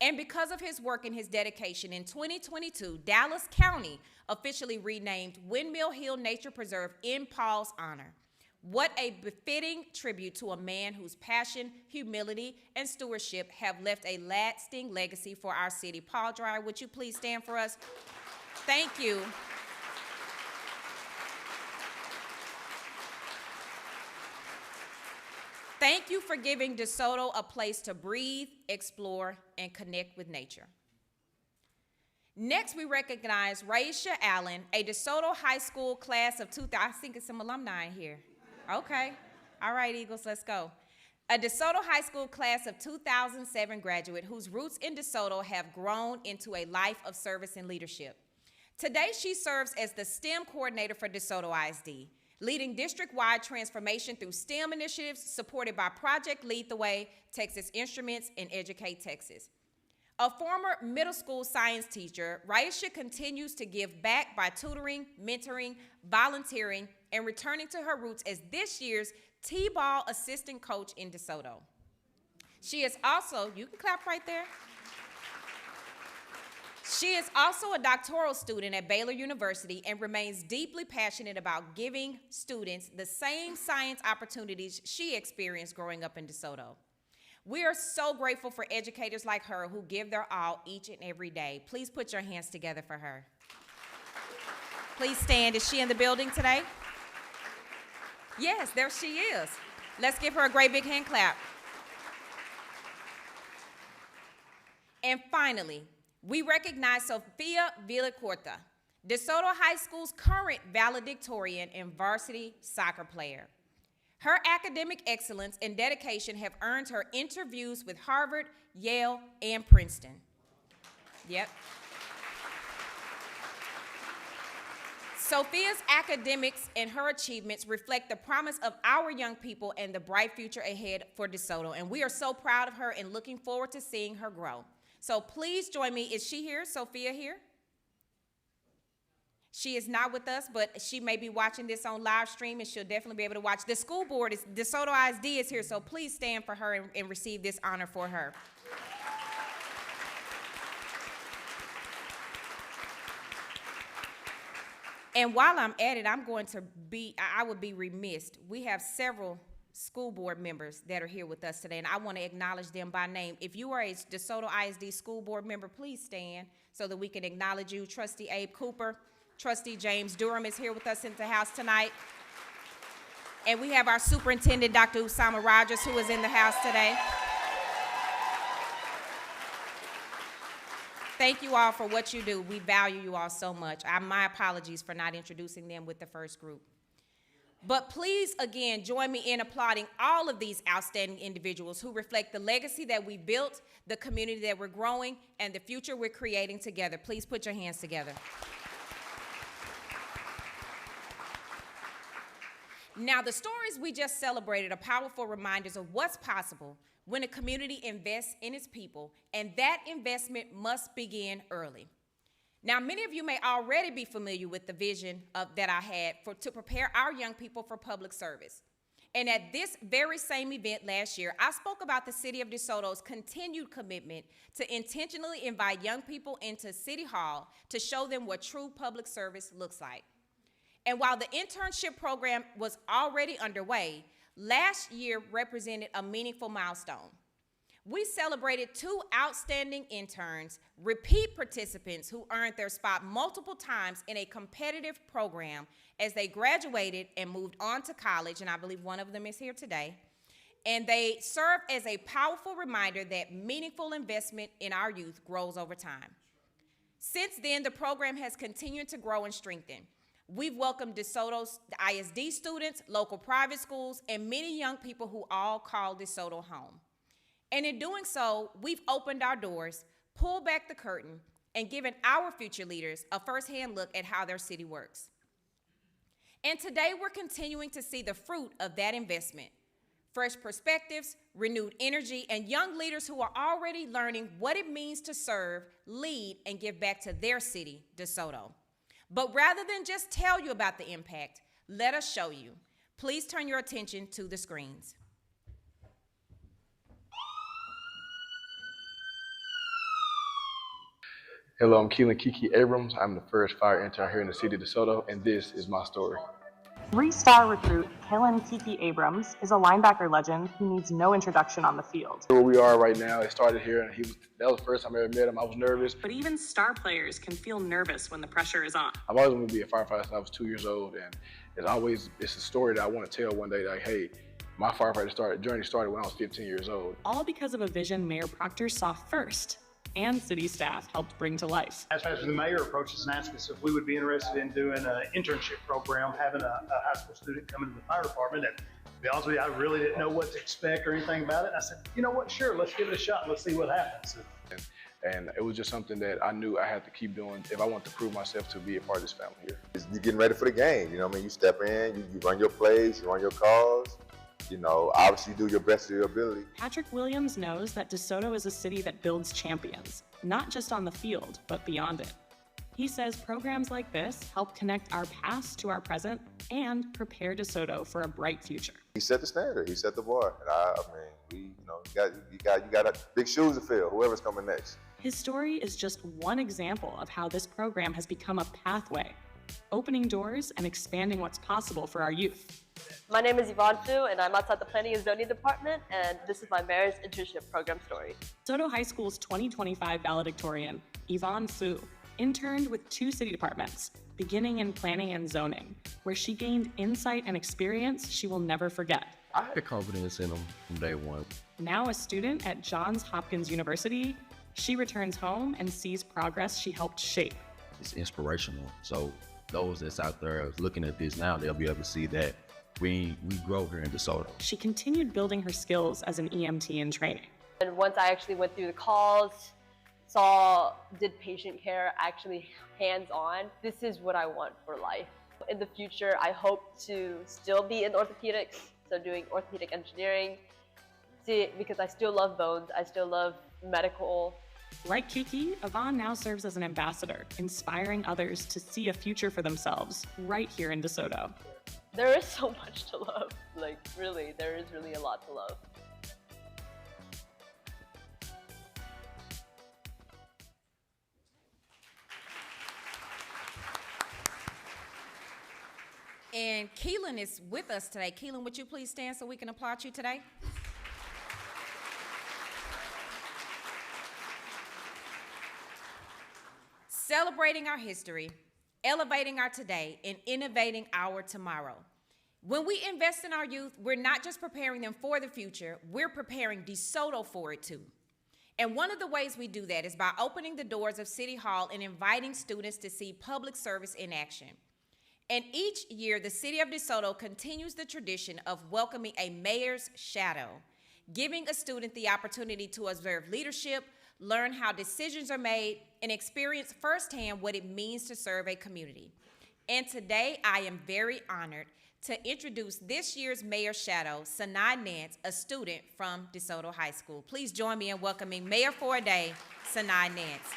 And because of his work and his dedication, in 2022, Dallas County officially renamed Windmill Hill Nature Preserve in Paul's honor. What a befitting tribute to a man whose passion, humility, and stewardship have left a lasting legacy for our city. Paul Dreyer, would you please stand for us? Thank you. Thank you for giving DeSoto a place to breathe, explore, and connect with nature. Next, we recognize Raisha Allen, a DeSoto High School class of 2000. I think it's some alumni here. Okay. All right, Eagles, let's go. A DeSoto High School class of 2007 graduate whose roots in DeSoto have grown into a life of service and leadership. Today, she serves as the STEM coordinator for DeSoto ISD, leading district-wide transformation through STEM initiatives supported by Project Lead the Way, Texas Instruments, and Educate Texas. A former middle school science teacher, Raisha continues to give back by tutoring, mentoring, volunteering, and returning to her roots as this year's T-ball assistant coach in DeSoto. She is also, you can clap right there. She is also a doctoral student at Baylor University and remains deeply passionate about giving students the same science opportunities she experienced growing up in DeSoto. We are so grateful for educators like her who give their all each and every day. Please put your hands together for her. Please stand. Is she in the building today? Yes, there she is. Let's give her a great big hand clap. And finally, we recognize Sophia Villacorta, DeSoto High School's current valedictorian and varsity soccer player. Her academic excellence and dedication have earned her interviews with Harvard, Yale, and Princeton. Yep. Sophia's academics and her achievements reflect the promise of our young people and the bright future ahead for DeSoto, and we are so proud of her and looking forward to seeing her grow. So please join me. Is she here? Sophia here? She is not with us, but she may be watching this on live stream, and she'll definitely be able to watch. The school board, DeSoto ISD is here, so please stand for her and receive this honor for her. And while I'm at it, I would be remiss. We have several school board members that are here with us today, and I want to acknowledge them by name. If you are a DeSoto ISD school board member, please stand so that we can acknowledge you. Trustee Abe Cooper, Trustee James Durham is here with us in the house tonight. And we have our superintendent, Dr. Usama Rogers, who is in the house today. Thank you all for what you do. We value you all so much. My apologies for not introducing them with the first group. But please, again, join me in applauding all of these outstanding individuals who reflect the legacy that we built, the community that we're growing, and the future we're creating together. Please put your hands together. Now, the stories we just celebrated are powerful reminders of what's possible when a community invests in its people, and that investment must begin early. Now, many of you may already be familiar with the vision that I had to prepare our young people for public service. And at this very same event last year, I spoke about the City of DeSoto's continued commitment to intentionally invite young people into City Hall to show them what true public service looks like. And while the internship program was already underway, last year represented a meaningful milestone. We celebrated 2 outstanding interns, repeat participants who earned their spot multiple times in a competitive program as they graduated and moved on to college, and I believe one of them is here today. And they serve as a powerful reminder that meaningful investment in our youth grows over time. Since then, the program has continued to grow and strengthen. We've welcomed DeSoto's ISD students, local private schools, and many young people who all call DeSoto home. And in doing so, we've opened our doors, pulled back the curtain, and given our future leaders a firsthand look at how their city works. And today, we're continuing to see the fruit of that investment. Fresh perspectives, renewed energy, and young leaders who are already learning what it means to serve, lead, and give back to their city, DeSoto. But rather than just tell you about the impact, let us show you. Please turn your attention to the screens. Hello, I'm Keelan Kiki Abrams. I'm the first fire intern here in the city of DeSoto, and this is my story. 3-star recruit Keelan Kiki Abrams is a linebacker legend who needs no introduction on the field. Where we are right now, it started here, and that was the first time I ever met him. I was nervous. But even star players can feel nervous when the pressure is on. I've always wanted to be a firefighter since I was 2 years old, and it's a story that I want to tell one day, like, hey, my firefighter journey started when I was 15 years old. All because of a vision Mayor Proctor saw first, and city staff helped bring to life. As the mayor approached us and asked us if we would be interested in doing an internship program, having a high school student come into the fire department. And to be honest with you, I really didn't know what to expect or anything about it. And I said, you know what, sure, let's give it a shot. Let's see what happens. And it was just something that I knew I had to keep doing if I want to prove myself to be a part of this family here. You're getting ready for the game, you know what I mean? You step in, you run your plays, you run your calls. You know, obviously you do your best to your ability. Patrick Williams knows that DeSoto is a city that builds champions, not just on the field, but beyond it. He says programs like this help connect our past to our present and prepare DeSoto for a bright future. He set the standard, he set the bar. And you got big shoes to fill, whoever's coming next. His story is just one example of how this program has become a pathway, opening doors and expanding what's possible for our youth. My name is Yvonne Fu, and I'm outside the Planning and Zoning Department, and this is my mayor's internship program story. DeSoto High School's 2025 valedictorian, Yvonne Fu, interned with 2 city departments, beginning in planning and zoning, where she gained insight and experience she will never forget. I had confidence in them from day one. Now a student at Johns Hopkins University, she returns home and sees progress she helped shape. It's inspirational. So those that's out there looking at this now, they'll be able to see that we grow here in DeSoto. She continued building her skills as an EMT in training. And once I actually went through the calls, did patient care actually hands-on, this is what I want for life. In the future, I hope to still be in orthopedics, so doing orthopedic engineering, because I still love bones, I still love medical. Like Kiki, Yvonne now serves as an ambassador, inspiring others to see a future for themselves right here in DeSoto. There is so much to love. Like, really, there is really a lot to love. And Keelan is with us today. Keelan, would you please stand so we can applaud you today? Celebrating our history, elevating our today, and innovating our tomorrow. When we invest in our youth, we're not just preparing them for the future, we're preparing DeSoto for it too. And one of the ways we do that is by opening the doors of City Hall and inviting students to see public service in action. And each year, the City of DeSoto continues the tradition of welcoming a mayor's shadow, giving a student the opportunity to observe leadership, learn how decisions are made, and experience firsthand what it means to serve a community. And today, I am very honored to introduce this year's Mayor's Shadow, Sanai Nance, a student from DeSoto High School. Please join me in welcoming Mayor for a Day, Sanai Nance.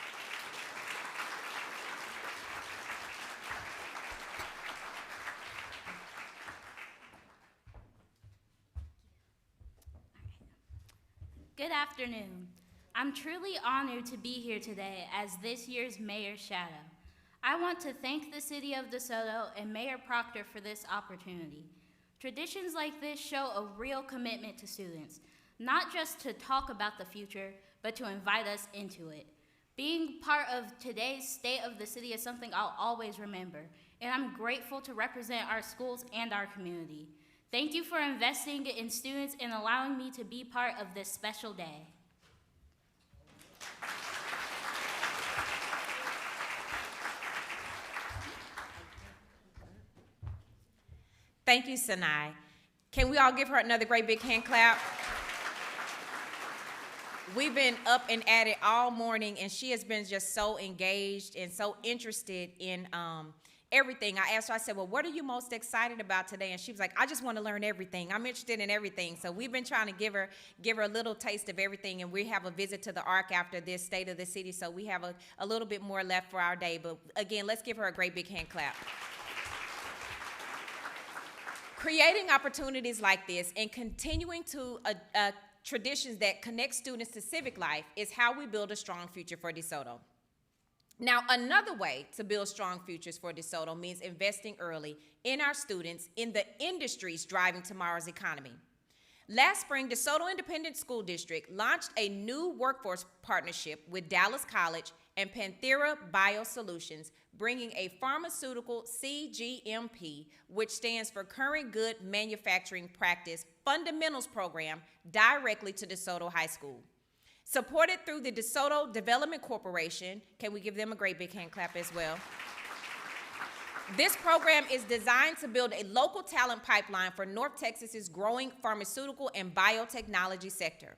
Good afternoon. I'm truly honored to be here today as this year's Mayor's Shadow. I want to thank the City of DeSoto and Mayor Proctor for this opportunity. Traditions like this show a real commitment to students, not just to talk about the future, but to invite us into it. Being part of today's State of the City is something I'll always remember, and I'm grateful to represent our schools and our community. Thank you for investing in students and allowing me to be part of this special day. Thank you, Sanai. Can we all give her another great big hand clap? We've been up and at it all morning, and she has been just so engaged and so interested in everything. I asked her, I said, well, what are you most excited about today? And she was like, I just want to learn everything. I'm interested in everything. So we've been trying to give her a little taste of everything, and we have a visit to the Ark after this State of the City, so we have a little bit more left for our day. But again, let's give her a great big hand clap. Creating opportunities like this and continuing to traditions that connect students to civic life is how we build a strong future for DeSoto. Now, another way to build strong futures for DeSoto means investing early in our students in the industries driving tomorrow's economy. Last spring, DeSoto Independent School District launched a new workforce partnership with Dallas College and Panthera Biosolutions, bringing a pharmaceutical CGMP, which stands for Current Good Manufacturing Practice Fundamentals Program, directly to DeSoto High School. Supported through the DeSoto Development Corporation, can we give them a great big hand clap as well? This program is designed to build a local talent pipeline for North Texas's growing pharmaceutical and biotechnology sector.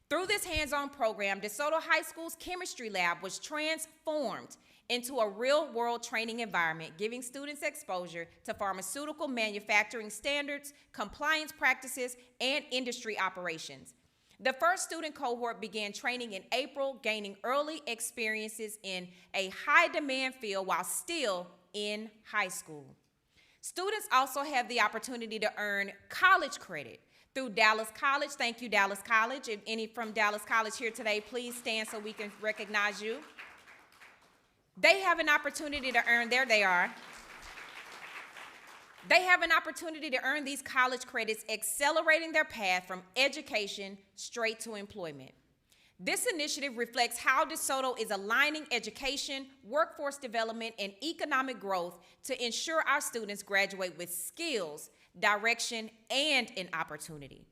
Through this hands-on program, DeSoto High School's chemistry lab was transformed into a real-world training environment, giving students exposure to pharmaceutical manufacturing standards, compliance practices, and industry operations. The first student cohort began training in April, gaining early experiences in a high-demand field while still in high school. Students also have the opportunity to earn college credit through Dallas College. Thank you, Dallas College. If any from Dallas College here today, please stand so we can recognize you. They have an opportunity to earn, there they are. They have an opportunity to earn these college credits, accelerating their path from education straight to employment. This initiative reflects how DeSoto is aligning education, workforce development, and economic growth to ensure our students graduate with skills, direction, and an opportunity.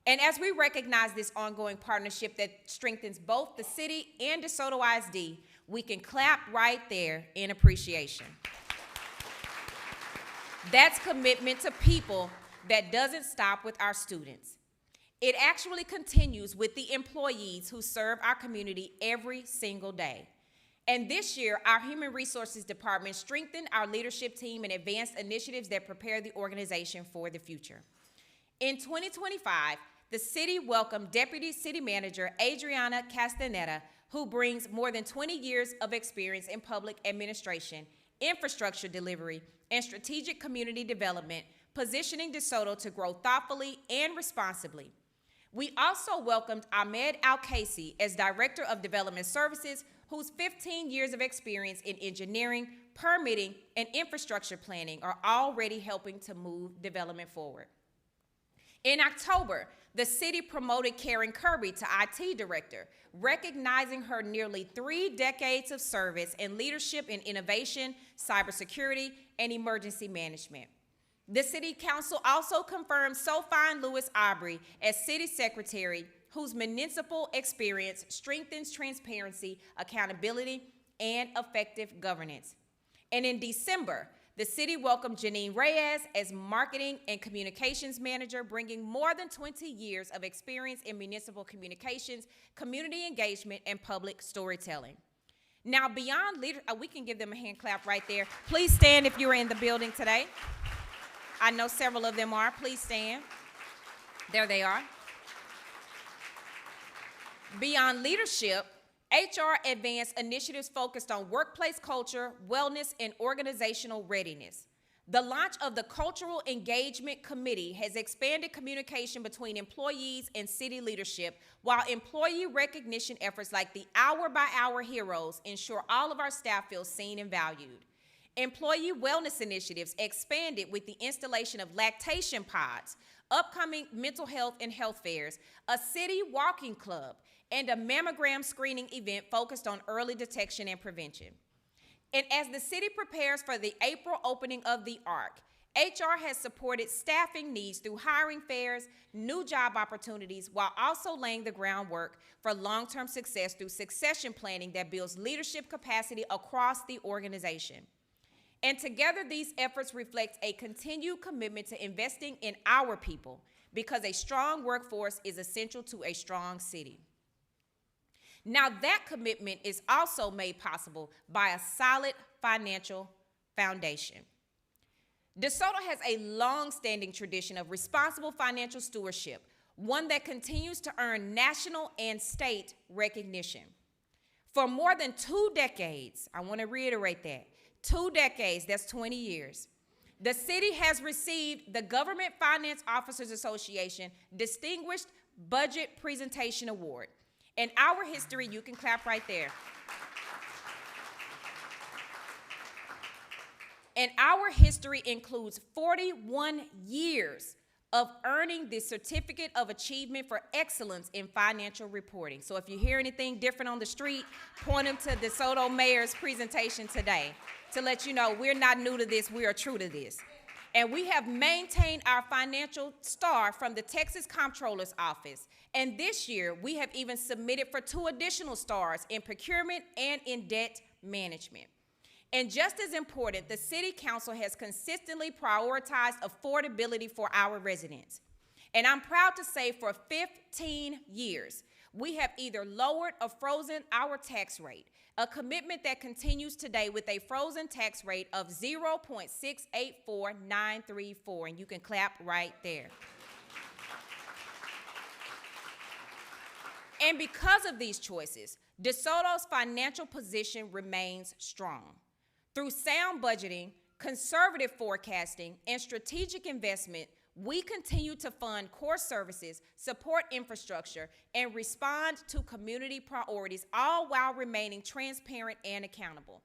And as we recognize this ongoing partnership that strengthens both the city and DeSoto ISD, we can clap right there in appreciation. That's commitment to people that doesn't stop with our students. It actually continues with the employees who serve our community every single day. And this year, our Human Resources Department strengthened our leadership team and advanced initiatives that prepare the organization for the future. In 2025, the city welcomed Deputy City Manager Adriana Castaneda, who brings more than 20 years of experience in public administration, infrastructure delivery, and strategic community development, positioning DeSoto to grow thoughtfully and responsibly. We also welcomed Ahmed Al-Kaisi as Director of Development Services, whose 15 years of experience in engineering, permitting, and infrastructure planning are already helping to move development forward. In October, the city promoted Karen Kirby to IT Director, recognizing her nearly 3 decades of service and leadership in innovation, cybersecurity, and emergency management. The City Council also confirmed Sophine Lewis Aubrey as City Secretary, whose municipal experience strengthens transparency, accountability, and effective governance. And in December, the city welcomed Janine Reyes as Marketing and Communications Manager, bringing more than 20 years of experience in municipal communications, community engagement, and public storytelling. Now, beyond leader, we can give them a hand clap right there. Please stand if you're in the building today. I know several of them are. Please stand. There they are. Beyond leadership, HR advanced initiatives focused on workplace culture, wellness, and organizational readiness. The launch of the Cultural Engagement Committee has expanded communication between employees and city leadership, while employee recognition efforts like the Hour by Hour Heroes ensure all of our staff feel seen and valued. Employee wellness initiatives expanded with the installation of lactation pods, upcoming mental health and health fairs, a city walking club, and a mammogram screening event focused on early detection and prevention. And as the city prepares for the April opening of the ARC, HR has supported staffing needs through hiring fairs, new job opportunities, while also laying the groundwork for long-term success through succession planning that builds leadership capacity across the organization. And together, these efforts reflect a continued commitment to investing in our people, because a strong workforce is essential to a strong city. Now, that commitment is also made possible by a solid financial foundation. DeSoto has a long-standing tradition of responsible financial stewardship, one that continues to earn national and state recognition. For more than 2 decades, I want to reiterate that, 2 decades, that's 20 years, the city has received the Government Finance Officers Association Distinguished Budget Presentation Award. In our history, you can clap right there. And our history includes 41 years of earning the Certificate of Achievement for Excellence in Financial Reporting. So if you hear anything different on the street, point them to DeSoto Mayor's presentation today to let you know we're not new to this, we are true to this. And we have maintained our financial star from the Texas Comptroller's Office. And this year, we have even submitted for 2 additional stars in procurement and in debt management. And just as important, the City Council has consistently prioritized affordability for our residents. And I'm proud to say for 15 years, we have either lowered or frozen our tax rate, a commitment that continues today with a frozen tax rate of 0.684934, and you can clap right there. And because of these choices, DeSoto's financial position remains strong. Through sound budgeting, conservative forecasting, and strategic investment, we continue to fund core services, support infrastructure, and respond to community priorities, all while remaining transparent and accountable.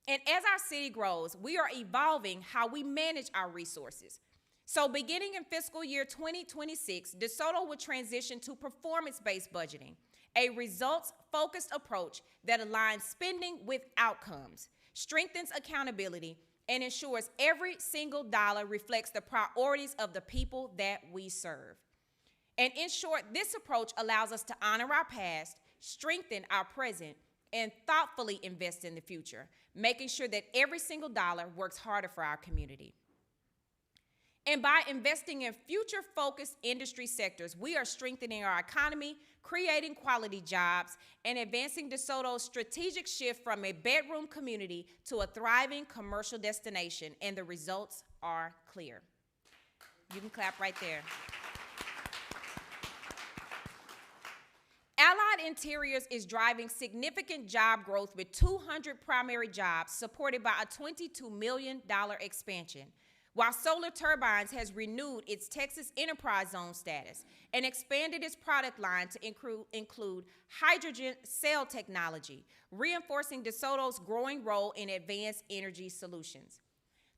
And as our city grows, we are evolving how we manage our resources. So beginning in fiscal year 2026, DeSoto will transition to performance-based budgeting, a results-focused approach that aligns spending with outcomes, strengthens accountability, and ensures every single dollar reflects the priorities of the people that we serve. And in short, this approach allows us to honor our past, strengthen our present, and thoughtfully invest in the future, making sure that every single dollar works harder for our community. And by investing in future-focused industry sectors, we are strengthening our economy, creating quality jobs, and advancing DeSoto's strategic shift from a bedroom community to a thriving commercial destination, and the results are clear. You can clap right there. Allied Interiors is driving significant job growth with 200 primary jobs supported by a $22 million expansion, while Solar Turbines has renewed its Texas Enterprise Zone status and expanded its product line to include hydrogen cell technology, reinforcing DeSoto's growing role in advanced energy solutions.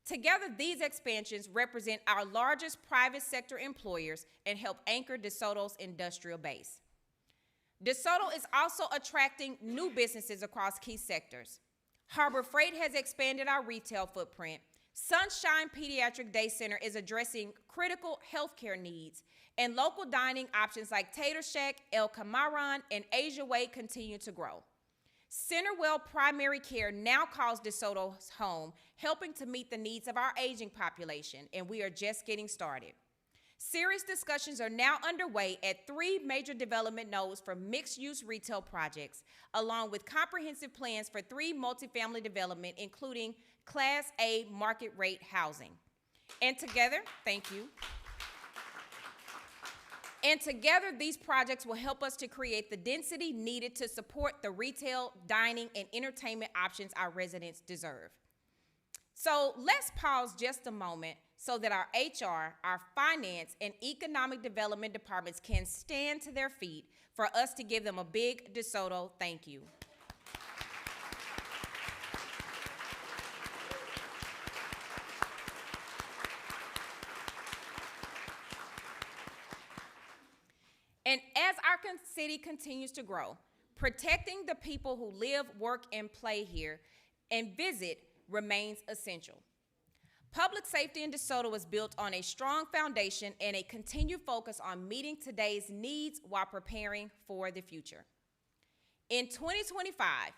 Together, these expansions represent our largest private sector employers and help anchor DeSoto's industrial base. DeSoto is also attracting new businesses across key sectors. Harbor Freight has expanded our retail footprint. Sunshine Pediatric Day Center is addressing critical healthcare needs, and local dining options like Tater Shack, El Camaron, and Asia Way continue to grow. Centerwell Primary Care now calls DeSoto's home, helping to meet the needs of our aging population, and we are just getting started. Serious discussions are now underway at 3 major development nodes for mixed-use retail projects, along with comprehensive plans for 3 multifamily development, including Class A market rate housing. And together, thank you. And together, these projects will help us to create the density needed to support the retail, dining, and entertainment options our residents deserve. So let's pause just a moment so that our HR, our finance, and economic development departments can stand to their feet for us to give them a big DeSoto thank you. And as our city continues to grow, protecting the people who live, work, and play here and visit remains essential. Public safety in DeSoto is built on a strong foundation and a continued focus on meeting today's needs while preparing for the future. In 2025,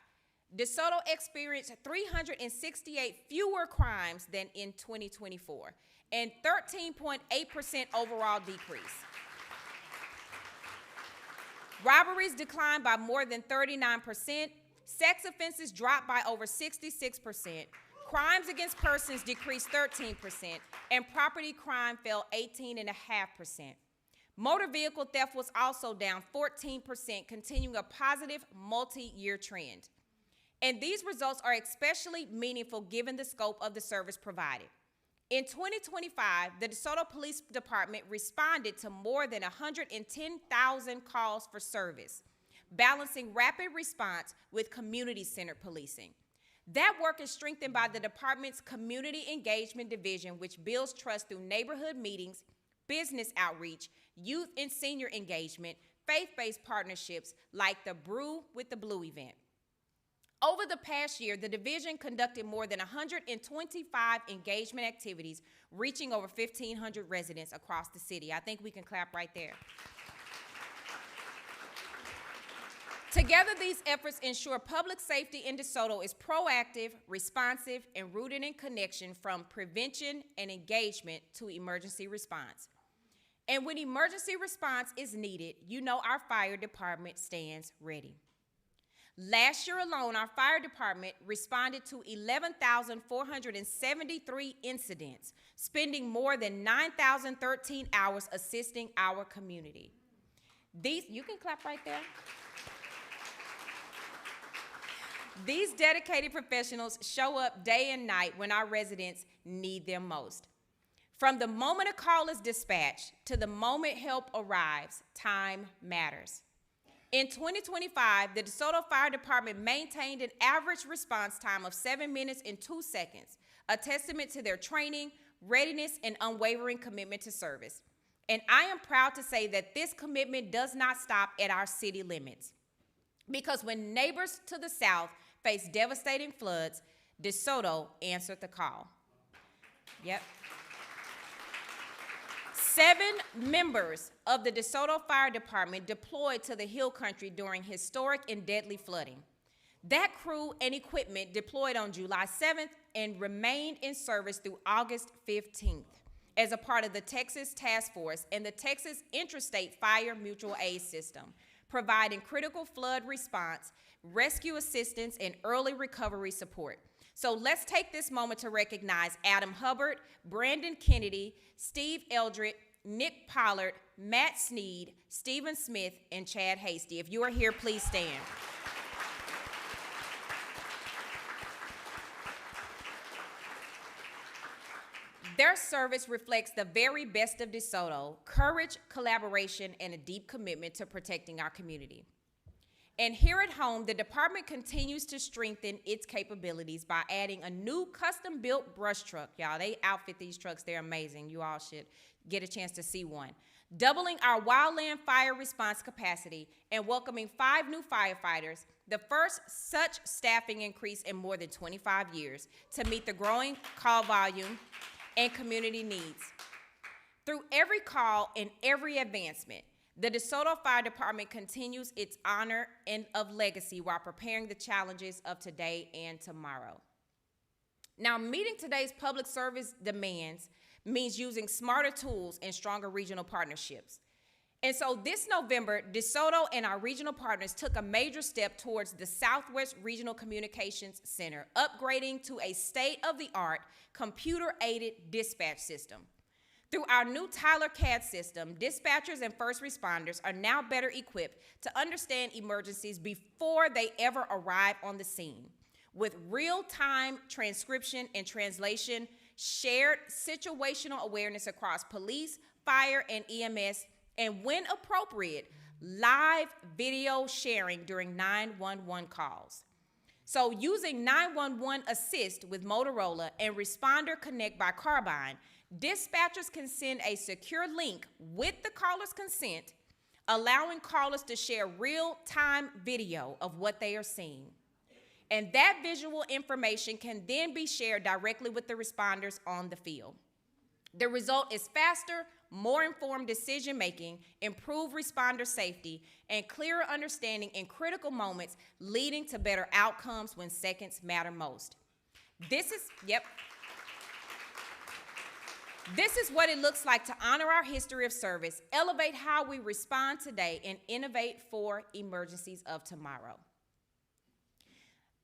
DeSoto experienced 368 fewer crimes than in 2024, and 13.8% overall decrease. Robberies declined by more than 39%, sex offenses dropped by over 66%, crimes against persons decreased 13%, and property crime fell 18.5%. Motor vehicle theft was also down 14%, continuing a positive multi-year trend. And these results are especially meaningful given the scope of the service provided. In 2025, the DeSoto Police Department responded to more than 110,000 calls for service, balancing rapid response with community-centered policing. That work is strengthened by the department's Community Engagement Division, which builds trust through neighborhood meetings, business outreach, youth and senior engagement, faith-based partnerships like the Brew with the Blue event. Over the past year, the division conducted more than 125 engagement activities, reaching over 1,500 residents across the city. I think we can clap right there. Together, these efforts ensure public safety in DeSoto is proactive, responsive, and rooted in connection from prevention and engagement to emergency response. And when emergency response is needed, you know our fire department stands ready. Last year alone, our fire department responded to 11,473 incidents, spending more than 9,013 hours assisting our community. You can clap right there. These dedicated professionals show up day and night when our residents need them most. From the moment a call is dispatched to the moment help arrives, time matters. In 2025, the DeSoto Fire Department maintained an average response time of 7 minutes and 2 seconds, a testament to their training, readiness, and unwavering commitment to service. And I am proud to say that this commitment does not stop at our city limits. Because when neighbors to the south faced devastating floods, DeSoto answered the call. Yep. 7 members of the DeSoto Fire Department deployed to the Hill Country during historic and deadly flooding. That crew and equipment deployed on July 7th and remained in service through August 15th as a part of the Texas Task Force and the Texas Intrastate Fire Mutual Aid System, providing critical flood response, rescue assistance, and early recovery support. So let's take this moment to recognize Adam Hubbard, Brandon Kennedy, Steve Eldred, Nick Pollard, Matt Sneed, Stephen Smith, and Chad Hasty. If you are here, please stand. Their service reflects the very best of DeSoto: courage, collaboration, and a deep commitment to protecting our community. And here at home, the department continues to strengthen its capabilities by adding a new custom-built brush truck. Y'all, they outfit these trucks. They're amazing. You all should get a chance to see one. Doubling our wildland fire response capacity and welcoming 5 new firefighters, the first such staffing increase in more than 25 years to meet the growing call volume and community needs. Through every call and every advancement, The DeSoto Fire Department continues its honor and of legacy while preparing the challenges of today and tomorrow. Now, meeting today's public service demands means using smarter tools and stronger regional partnerships. And so this November, DeSoto and our regional partners took a major step towards the Southwest Regional Communications Center, upgrading to a state-of-the-art computer-aided dispatch system. Through our new Tyler CAD system, dispatchers and first responders are now better equipped to understand emergencies before they ever arrive on the scene. With real-time transcription and translation, shared situational awareness across police, fire, and EMS, and when appropriate, live video sharing during 911 calls. So using 911 Assist with Motorola and Responder Connect by Carbine, dispatchers can send a secure link with the caller's consent, allowing callers to share real-time video of what they are seeing. And that visual information can then be shared directly with the responders on the field. The result is faster, more informed decision-making, improved responder safety, and clearer understanding in critical moments, leading to better outcomes when seconds matter most. This is what it looks like to honor our history of service, elevate how we respond today, and innovate for emergencies of tomorrow.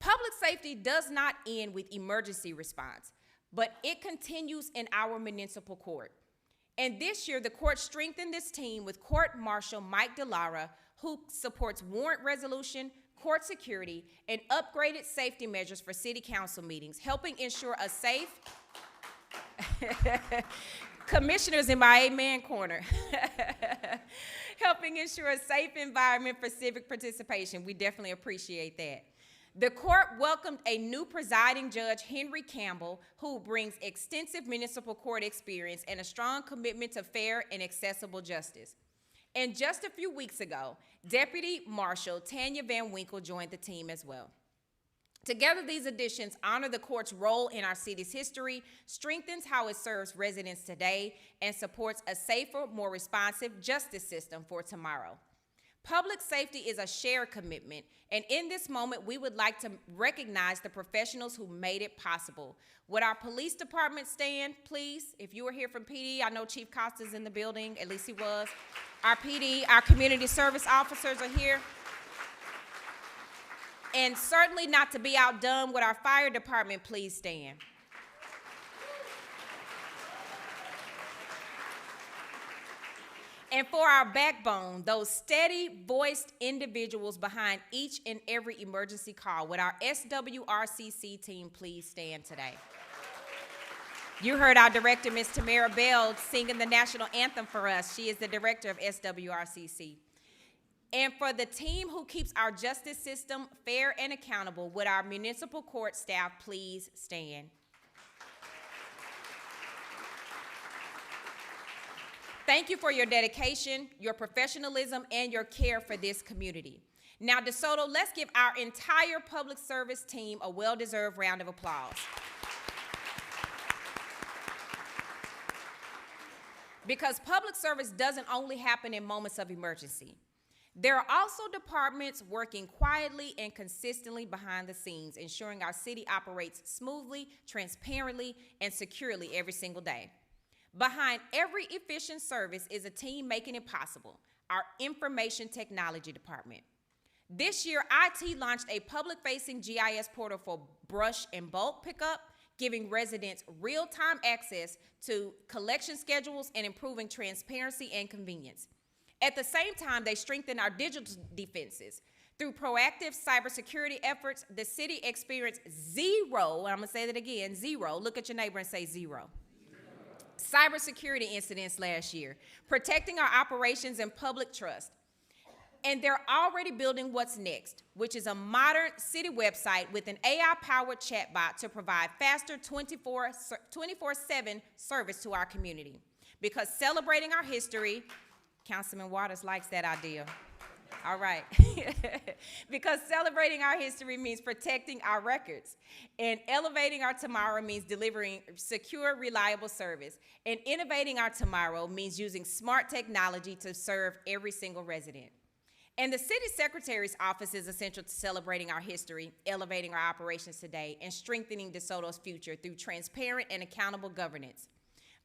Public safety does not end with emergency response, but it continues in our municipal court. And this year, the court strengthened this team with Court Marshal Mike DeLara, who supports warrant resolution, court security, and upgraded safety measures for city council meetings, helping ensure a safe, commissioners in my amen corner, helping ensure a safe environment for civic participation. We definitely appreciate that. The court welcomed a new presiding judge, Henry Campbell, who brings extensive municipal court experience and a strong commitment to fair and accessible justice. And just a few weeks ago, Deputy Marshal Tanya Van Winkle joined the team as well. Together, these additions honor the court's role in our city's history, strengthens how it serves residents today, and supports a safer, more responsive justice system for tomorrow. Public safety is a shared commitment, and in this moment, we would like to recognize the professionals who made it possible. Would our police department stand, please? If you were here from PD, I know Chief Costa's in the building, at least he was. Our PD, our community service officers are here. And certainly not to be outdone, would our fire department please stand? And for our backbone, those steady-voiced individuals behind each and every emergency call, would our SWRCC team please stand today? You heard our director, Ms. Tamara Bell, singing the national anthem for us. She is the director of SWRCC. And for the team who keeps our justice system fair and accountable, would our municipal court staff please stand? Thank you for your dedication, your professionalism, and your care for this community. Now, DeSoto, let's give our entire public service team a well-deserved round of applause. Because public service doesn't only happen in moments of emergency. There are also departments working quietly and consistently behind the scenes, ensuring our city operates smoothly, transparently, and securely every single day. Behind every efficient service is a team making it possible, our information technology department. This year, IT launched a public-facing GIS portal for brush and bulk pickup, giving residents real-time access to collection schedules and improving transparency and convenience. At the same time, they strengthened our digital defenses. Through proactive cybersecurity efforts, the city experienced zero, and I'm gonna say that again, zero, look at your neighbor and say zero, cybersecurity incidents last year, protecting our operations and public trust. And they're already building what's next, which is a modern city website with an AI-powered chatbot to provide faster 24/7 service to our community. Because celebrating our history, Councilman Waters likes that idea. All right. Because celebrating our history means protecting our records. And elevating our tomorrow means delivering secure, reliable service. And innovating our tomorrow means using smart technology to serve every single resident. And the city secretary's office is essential to celebrating our history, elevating our operations today, and strengthening DeSoto's future through transparent and accountable governance.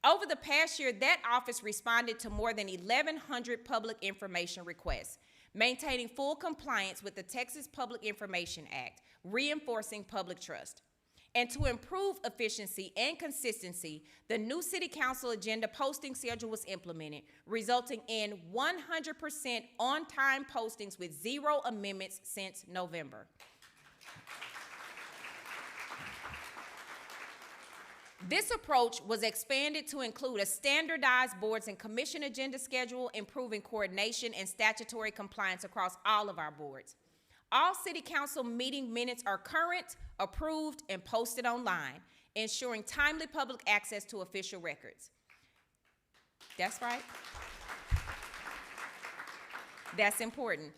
Over the past year, that office responded to more than 1,100 public information requests, maintaining full compliance with the Texas Public Information Act, reinforcing public trust. And to improve efficiency and consistency, the new City Council agenda posting schedule was implemented, resulting in 100% on-time postings with 0 amendments since November. This approach was expanded to include a standardized boards and commission agenda schedule, improving coordination and statutory compliance across all of our boards. All City Council meeting minutes are current, approved, and posted online, ensuring timely public access to official records. That's right. That's important.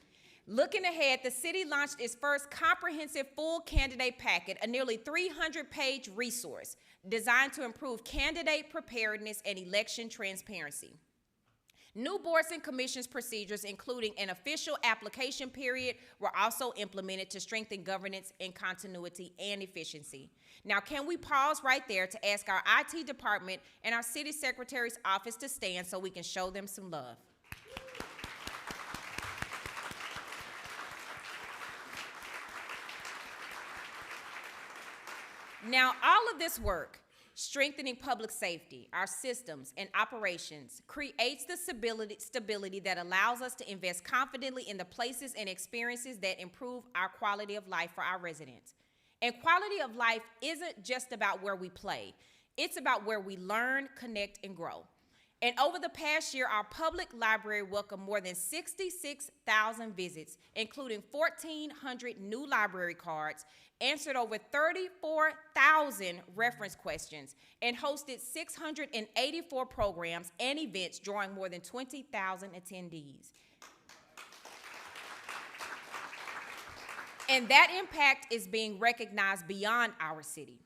Looking ahead, the city launched its first comprehensive full candidate packet, a nearly 300-page resource designed to improve candidate preparedness and election transparency. New boards and commissions procedures, including an official application period, were also implemented to strengthen governance and continuity and efficiency. Now, can we pause right there to ask our IT department and our city secretary's office to stand so we can show them some love? Now, all of this work, strengthening public safety, our systems, and operations, creates the stability that allows us to invest confidently in the places and experiences that improve our quality of life for our residents. And quality of life isn't just about where we play. It's about where we learn, connect, and grow. And over the past year, our public library welcomed more than 66,000 visits, including 1,400 new library cards, answered over 34,000 reference questions, and hosted 684 programs and events, drawing more than 20,000 attendees. And that impact is being recognized beyond our city.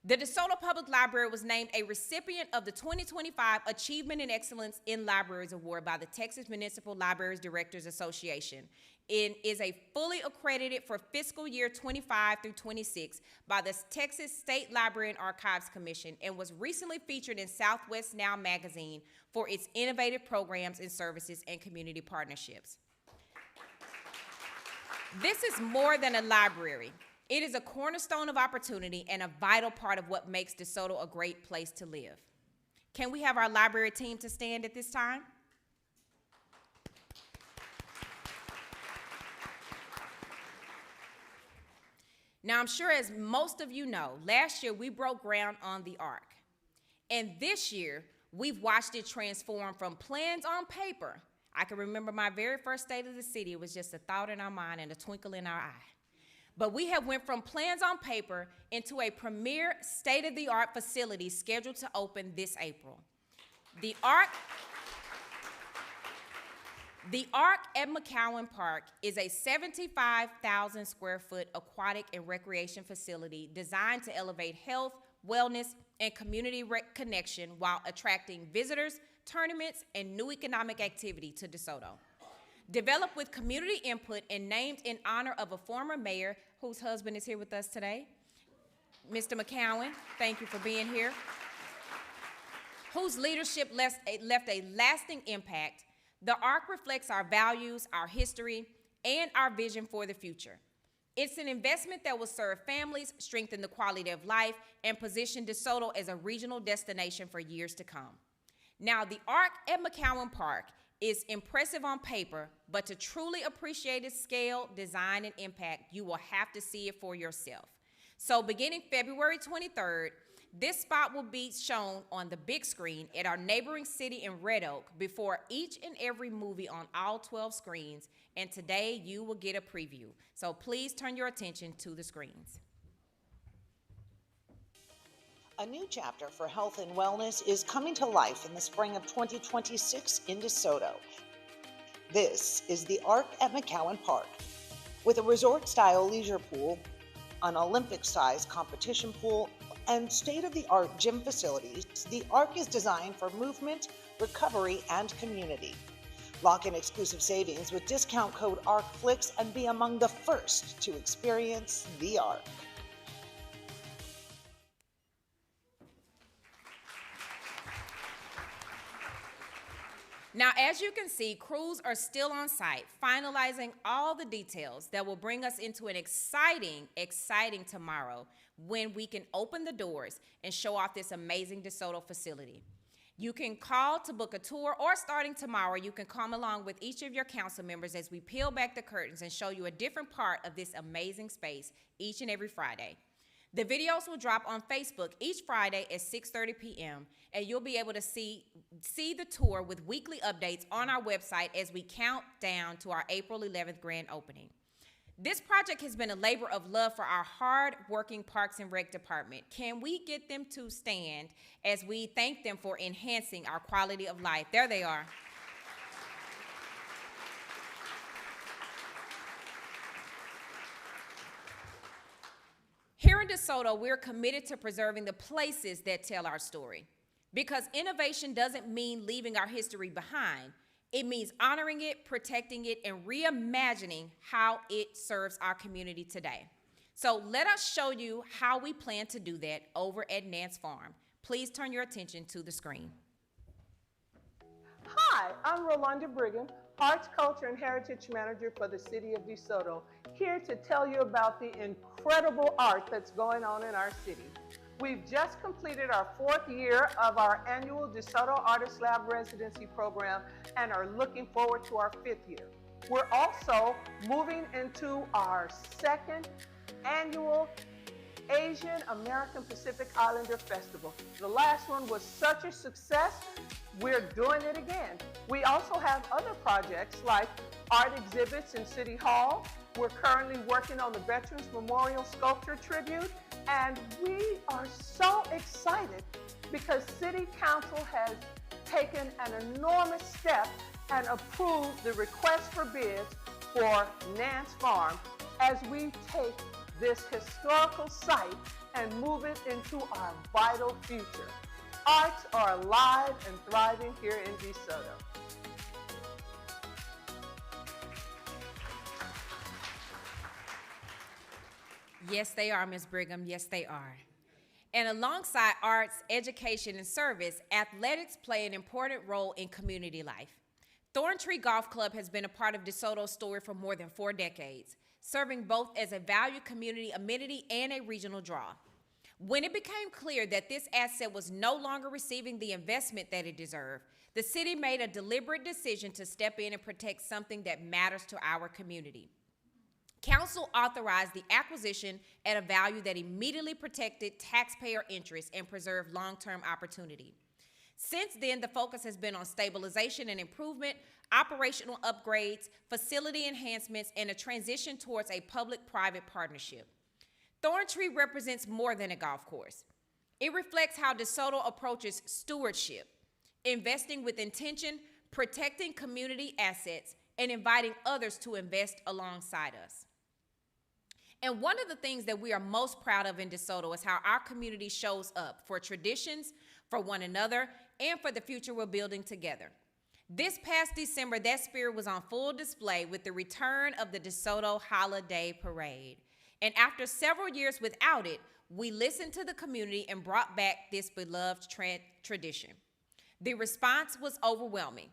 The DeSoto Public Library was named a recipient of the 2025 Achievement and Excellence in Libraries Award by the Texas Municipal Libraries Directors Association. It is a fully accredited for fiscal year 25 through 26 by the Texas State Library and Archives Commission, and was recently featured in Southwest Now magazine for its innovative programs and services and community partnerships. This is more than a library. It is a cornerstone of opportunity and a vital part of what makes DeSoto a great place to live. Can we have our library team to stand at this time? Now, I'm sure as most of you know, last year we broke ground on the Ark. And this year, we've watched it transform from plans on paper. I can remember my very first State of the City. It was just a thought in our mind and a twinkle in our eye. But we have went from plans on paper into a premier state-of-the-art facility scheduled to open this April. The Ark at McCowan Park is a 75,000 square foot aquatic and recreation facility designed to elevate health, wellness, and community connection while attracting visitors, tournaments, and new economic activity to DeSoto. Developed with community input and named in honor of a former mayor whose husband is here with us today, Mr. McCowan, thank you for being here, whose leadership left a lasting impact. The Ark reflects our values, our history, and our vision for the future. It's an investment that will serve families, strengthen the quality of life, and position DeSoto as a regional destination for years to come. Now, the Ark at McCowan Park is impressive on paper, but to truly appreciate its scale, design, and impact, you will have to see it for yourself. So beginning February 23rd, this spot will be shown on the big screen at our neighboring city in Red Oak before each and every movie on all 12 screens, and today you will get a preview. So please turn your attention to the screens. A new chapter for health and wellness is coming to life in the spring of 2026 in DeSoto. This is the Arc at McCowan Park. With a resort-style leisure pool, an Olympic-sized competition pool, and state-of-the-art gym facilities, the Arc is designed for movement, recovery, and community. Lock in exclusive savings with discount code ARCFlix and be among the first to experience the Arc. Now, as you can see, crews are still on site, finalizing all the details that will bring us into an exciting tomorrow when we can open the doors and show off this amazing DeSoto facility. You can call to book a tour, or starting tomorrow, you can come along with each of your council members as we peel back the curtains and show you a different part of this amazing space each and every Friday. The videos will drop on Facebook each Friday at 6:30 p.m., and you'll be able to see the tour with weekly updates on our website as we count down to our April 11th grand opening. This project has been a labor of love for our hard-working Parks and Rec department. Can we get them to stand as we thank them for enhancing our quality of life? There they are. Here in DeSoto, we're committed to preserving the places that tell our story, because innovation doesn't mean leaving our history behind. It means honoring it, protecting it, and reimagining how it serves our community today. So let us show you how we plan to do that over at Nance Farm. Please turn your attention to the screen. Hi, I'm Rolanda Brigham, Arts, Culture, and Heritage Manager for the City of DeSoto, here to tell you about the incredible art that's going on in our city. We've just completed our 4th year of our annual DeSoto Artist Lab residency program and are looking forward to our 5th year. We're also moving into our 2nd annual Asian American Pacific Islander Festival. The last one was such a success, we're doing it again. We also have other projects like art exhibits in City Hall. We're currently working on the Veterans Memorial Sculpture Tribute, and we are so excited because City Council has taken an enormous step and approved the request for bids for Nance Farm as we take this historical site and move it into our vital future. Arts are alive and thriving here in DeSoto. Yes, they are, Ms. Brigham. Yes, they are. And alongside arts, education, and service, athletics play an important role in community life. Thorntree Golf Club has been a part of DeSoto's story for more than 4 decades, serving both as a valued community amenity and a regional draw. When it became clear that this asset was no longer receiving the investment that it deserved, the city made a deliberate decision to step in and protect something that matters to our community. Council authorized the acquisition at a value that immediately protected taxpayer interests and preserved long-term opportunity. Since then, the focus has been on stabilization and improvement, operational upgrades, facility enhancements, and a transition towards a public-private partnership. Thorntree represents more than a golf course. It reflects how DeSoto approaches stewardship, investing with intention, protecting community assets, and inviting others to invest alongside us. And one of the things that we are most proud of in DeSoto is how our community shows up for traditions, for one another, and for the future we're building together. This past December, that spirit was on full display with the return of the DeSoto Holiday Parade. And after several years without it, we listened to the community and brought back this beloved tradition. The response was overwhelming.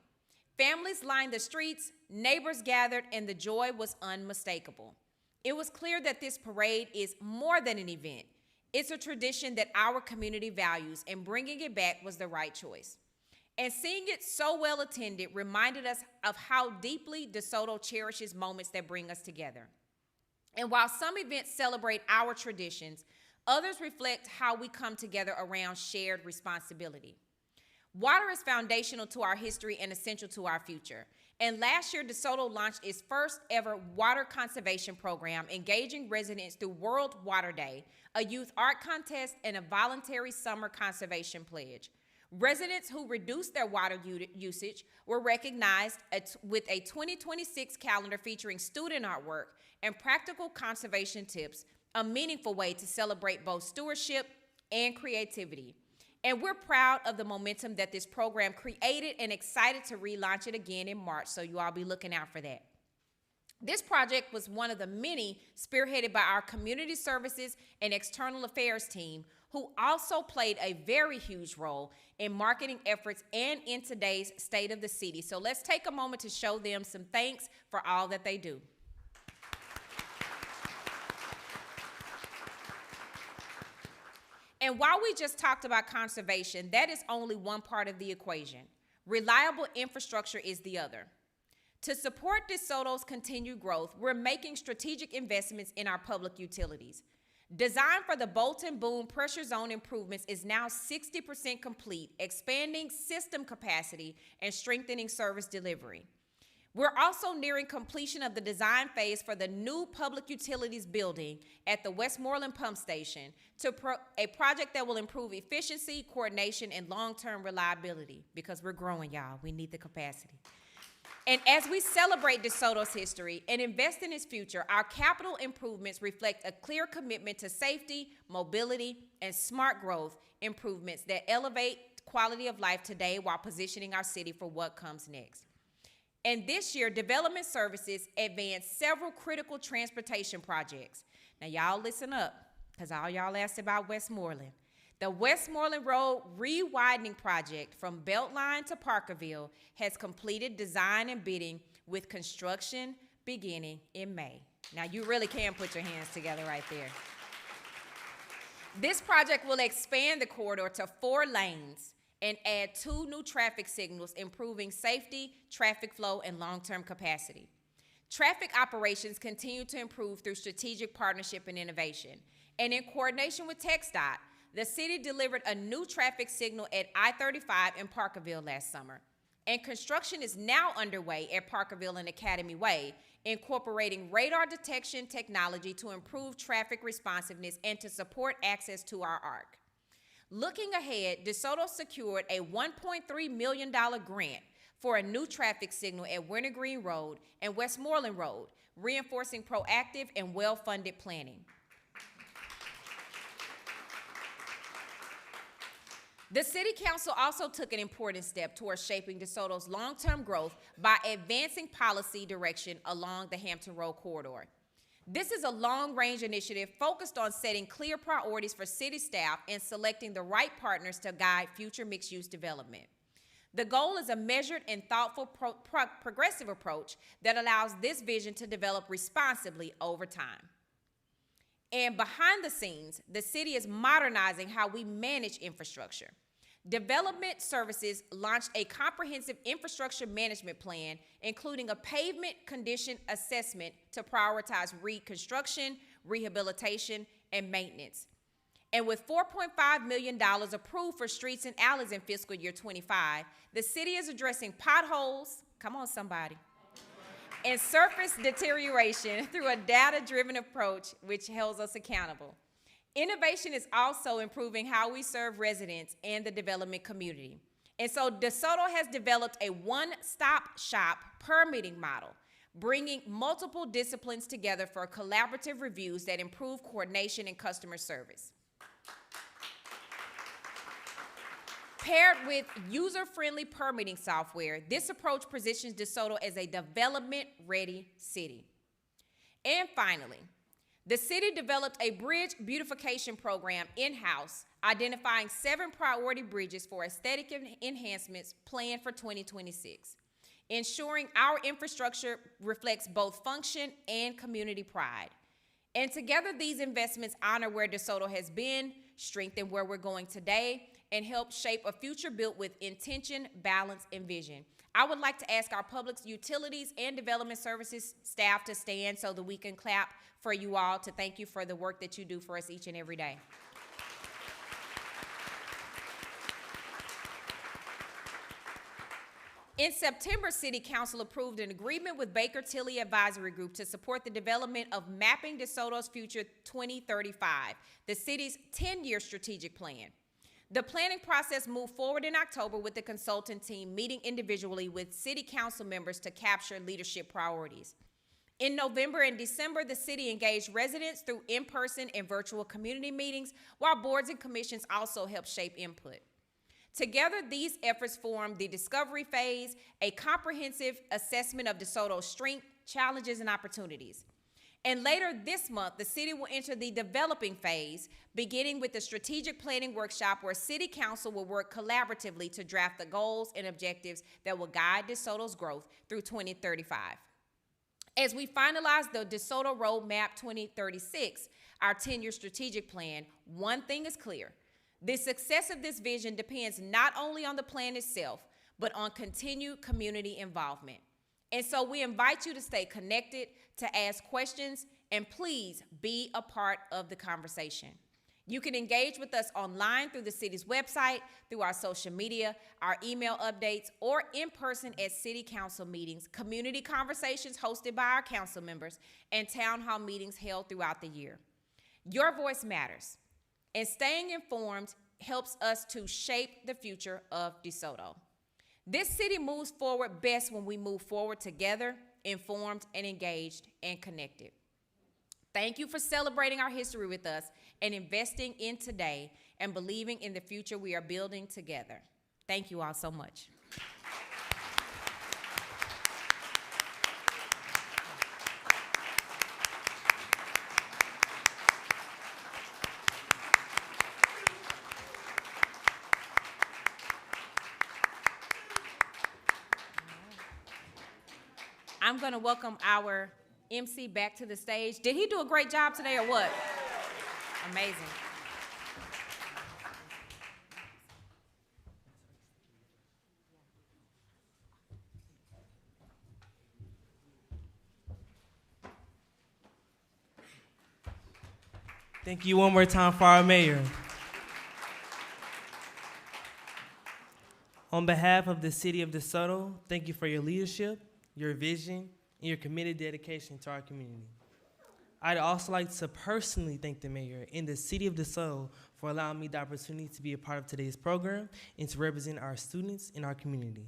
Families lined the streets, neighbors gathered, and the joy was unmistakable. It was clear that this parade is more than an event. It's a tradition that our community values, and bringing it back was the right choice. And seeing it so well attended reminded us of how deeply DeSoto cherishes moments that bring us together. And while some events celebrate our traditions, others reflect how we come together around shared responsibility. Water is foundational to our history and essential to our future. And last year, DeSoto launched its first ever water conservation program, engaging residents through World Water Day, a youth art contest, and a voluntary summer conservation pledge. Residents who reduced their water usage were recognized with a 2026 calendar featuring student artwork and practical conservation tips, a meaningful way to celebrate both stewardship and creativity. And we're proud of the momentum that this program created and excited to relaunch it again in March, so you all be looking out for that. This project was one of the many spearheaded by our community services and external affairs team, who also played a very huge role in marketing efforts and in today's state of the city. So let's take a moment to show them some thanks for all that they do. And while we just talked about conservation, that is only one part of the equation. Reliable infrastructure is the other. To support DeSoto's continued growth, we're making strategic investments in our public utilities. Design for the Bolton Boone pressure zone improvements is now 60% complete, expanding system capacity and strengthening service delivery. We're also nearing completion of the design phase for the new public utilities building at the Westmoreland Pump Station, a project that will improve efficiency, coordination, and long-term reliability, because we're growing, y'all. We need the capacity. And as we celebrate DeSoto's history and invest in its future, our capital improvements reflect a clear commitment to safety, mobility, and smart growth improvements that elevate quality of life today while positioning our city for what comes next. And this year, Development Services advanced several critical transportation projects. Now, y'all listen up, because all y'all asked about Westmoreland. The Westmoreland Road Rewidening Project from Beltline to Parkerville has completed design and bidding, with construction beginning in May. Now, you really can put your hands together right there. This project will expand the corridor to 4 lanes and add 2 new traffic signals, improving safety, traffic flow, and long-term capacity. Traffic operations continue to improve through strategic partnership and innovation. And in coordination with TxDOT, the city delivered a new traffic signal at I-35 in Parkerville last summer. And construction is now underway at Parkerville and Academy Way, incorporating radar detection technology to improve traffic responsiveness and to support access to our ARC. Looking ahead, DeSoto secured a $1.3 million grant for a new traffic signal at Wintergreen Road and Westmoreland Road, reinforcing proactive and well-funded planning. The City Council also took an important step towards shaping DeSoto's long-term growth by advancing policy direction along the Hampton Road corridor. This is a long-range initiative focused on setting clear priorities for city staff and selecting the right partners to guide future mixed-use development. The goal is a measured and thoughtful progressive approach that allows this vision to develop responsibly over time. And behind the scenes, the city is modernizing how we manage infrastructure. Development Services launched a comprehensive infrastructure management plan, including a pavement condition assessment to prioritize reconstruction, rehabilitation, and maintenance. And with $4.5 million approved for streets and alleys in fiscal year 25, the city is addressing potholes, come on somebody, and surface deterioration through a data-driven approach which holds us accountable. Innovation is also improving how we serve residents and the development community. And so DeSoto has developed a one-stop shop permitting model, bringing multiple disciplines together for collaborative reviews that improve coordination and customer service. Paired with user-friendly permitting software, this approach positions DeSoto as a development-ready city. And finally, the city developed a bridge beautification program in-house, identifying 7 priority bridges for aesthetic enhancements planned for 2026, ensuring our infrastructure reflects both function and community pride. And together, these investments honor where DeSoto has been, strengthen where we're going today, and help shape a future built with intention, balance, and vision. I would like to ask our public utilities and development services staff to stand so that we can clap for you all to thank you for the work that you do for us each and every day. In September, City Council approved an agreement with Baker Tilly Advisory Group to support the development of Mapping DeSoto's Future 2035, the city's 10-year strategic plan. The planning process moved forward in October with the consultant team meeting individually with city council members to capture leadership priorities. In November and December, the city engaged residents through in-person and virtual community meetings, while boards and commissions also helped shape input. Together, these efforts formed the discovery phase, a comprehensive assessment of DeSoto's strengths, challenges, and opportunities. And later this month, the city will enter the developing phase, beginning with the strategic planning workshop where city council will work collaboratively to draft the goals and objectives that will guide DeSoto's growth through 2035. As we finalize the DeSoto Roadmap 2036, our 10-year strategic plan, one thing is clear. The success of this vision depends not only on the plan itself, but on continued community involvement. And so we invite you to stay connected, to ask questions, and please be a part of the conversation. You can engage with us online through the city's website, through our social media, our email updates, or in person at city council meetings, community conversations hosted by our council members, and town hall meetings held throughout the year. Your voice matters, and staying informed helps us to shape the future of DeSoto. This city moves forward best when we move forward together, informed and engaged and connected. Thank you for celebrating our history with us and investing in today and believing in the future we are building together. Thank you all so much. I'm going to welcome our MC back to the stage. Did he do a great job today or what? Amazing. Thank you one more time for our mayor. On behalf of the city of DeSoto, thank you for your leadership, your vision, and your committed dedication to our community. I'd also like to personally thank the mayor and the city of DeSoto for allowing me the opportunity to be a part of today's program and to represent our students and our community.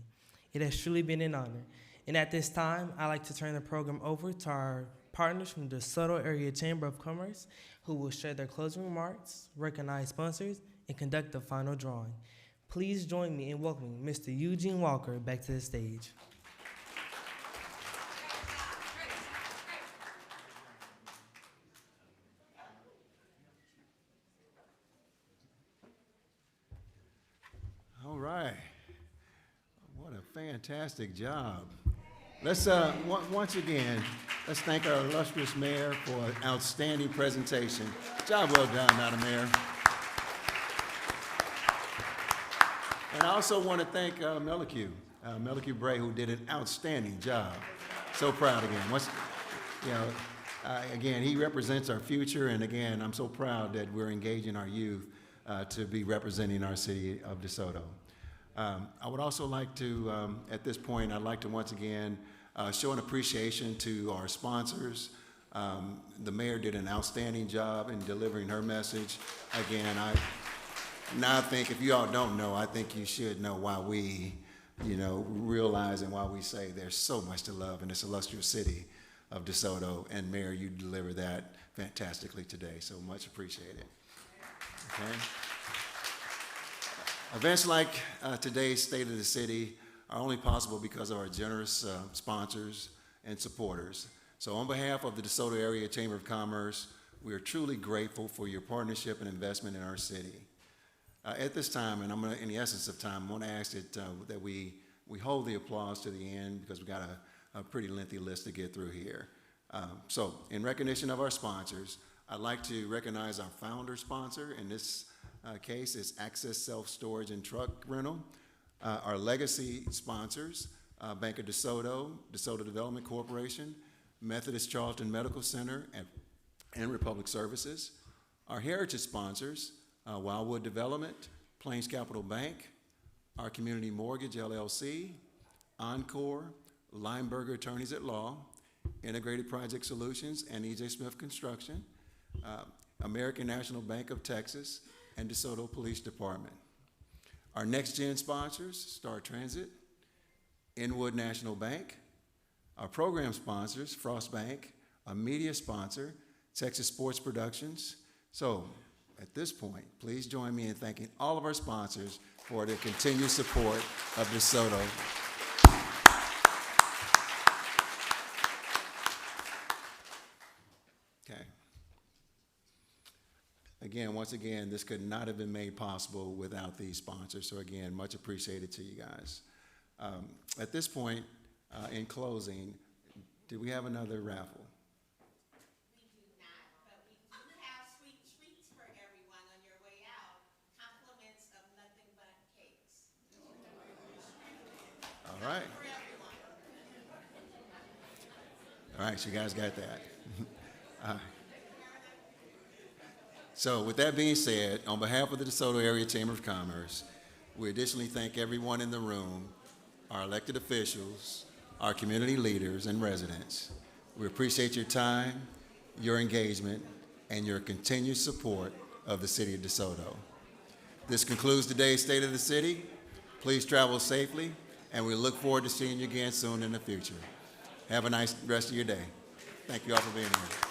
It has truly been an honor. And at this time, I'd like to turn the program over to our partners from the DeSoto Area Chamber of Commerce, who will share their closing remarks, recognize sponsors, and conduct the final drawing. Please join me in welcoming Mr. Eugene Walker back to the stage. All right. What a fantastic job. Let's, once again, let's thank our illustrious mayor for an outstanding presentation. Job well done, Madam Mayor. And I also want to thank Melique Bray, who did an outstanding job. So proud again. Again, he represents our future, and again, I'm so proud that we're engaging our youth to be representing our city of DeSoto. I would also like to, at this point, I'd like to once again show an appreciation to our sponsors. The mayor did an outstanding job in delivering her message. Again, I think if you all don't know, I think you should know why we, realize and why we say there's so much to love in this illustrious city of DeSoto. And Mayor, you delivered that fantastically today, so much appreciated. Okay. Events like today's State of the City are only possible because of our generous sponsors and supporters. So on behalf of the DeSoto Area Chamber of Commerce, we are truly grateful for your partnership and investment in our city. At this time, and I'm gonna, in the essence of time, I want to ask that we hold the applause to the end because we've got a pretty lengthy list to get through here. So in recognition of our sponsors, I'd like to recognize our founder sponsor. In this case, is Access Self-Storage and Truck Rental. Our legacy sponsors, Bank of DeSoto, DeSoto Development Corporation, Methodist Charlton Medical Center, and Republic Services. Our heritage sponsors, Wildwood Development, Plains Capital Bank, Our Community Mortgage LLC, Encore, Lineberger Attorneys at Law, Integrated Project Solutions, and E.J. Smith Construction, American National Bank of Texas, and DeSoto Police Department. Our next gen sponsors, Star Transit, Inwood National Bank. Our program sponsors, Frost Bank, a media sponsor, Texas Sports Productions. So at this point, please join me in thanking all of our sponsors for their continued support of DeSoto. Okay. Again, once again, this could not have been made possible without these sponsors. So again, much appreciated to you guys. At this point, in closing, do we have another raffle? We do not, but we do have sweet treats for everyone on your way out. Compliments of nothing but cakes. All right. All right, so you guys got that. So with that being said, on behalf of the DeSoto Area Chamber of Commerce, we additionally thank everyone in the room, our elected officials, our community leaders and residents. We appreciate your time, your engagement, and your continued support of the City of DeSoto. This concludes today's State of the City. Please travel safely, and we look forward to seeing you again soon in the future. Have a nice rest of your day. Thank you all for being here.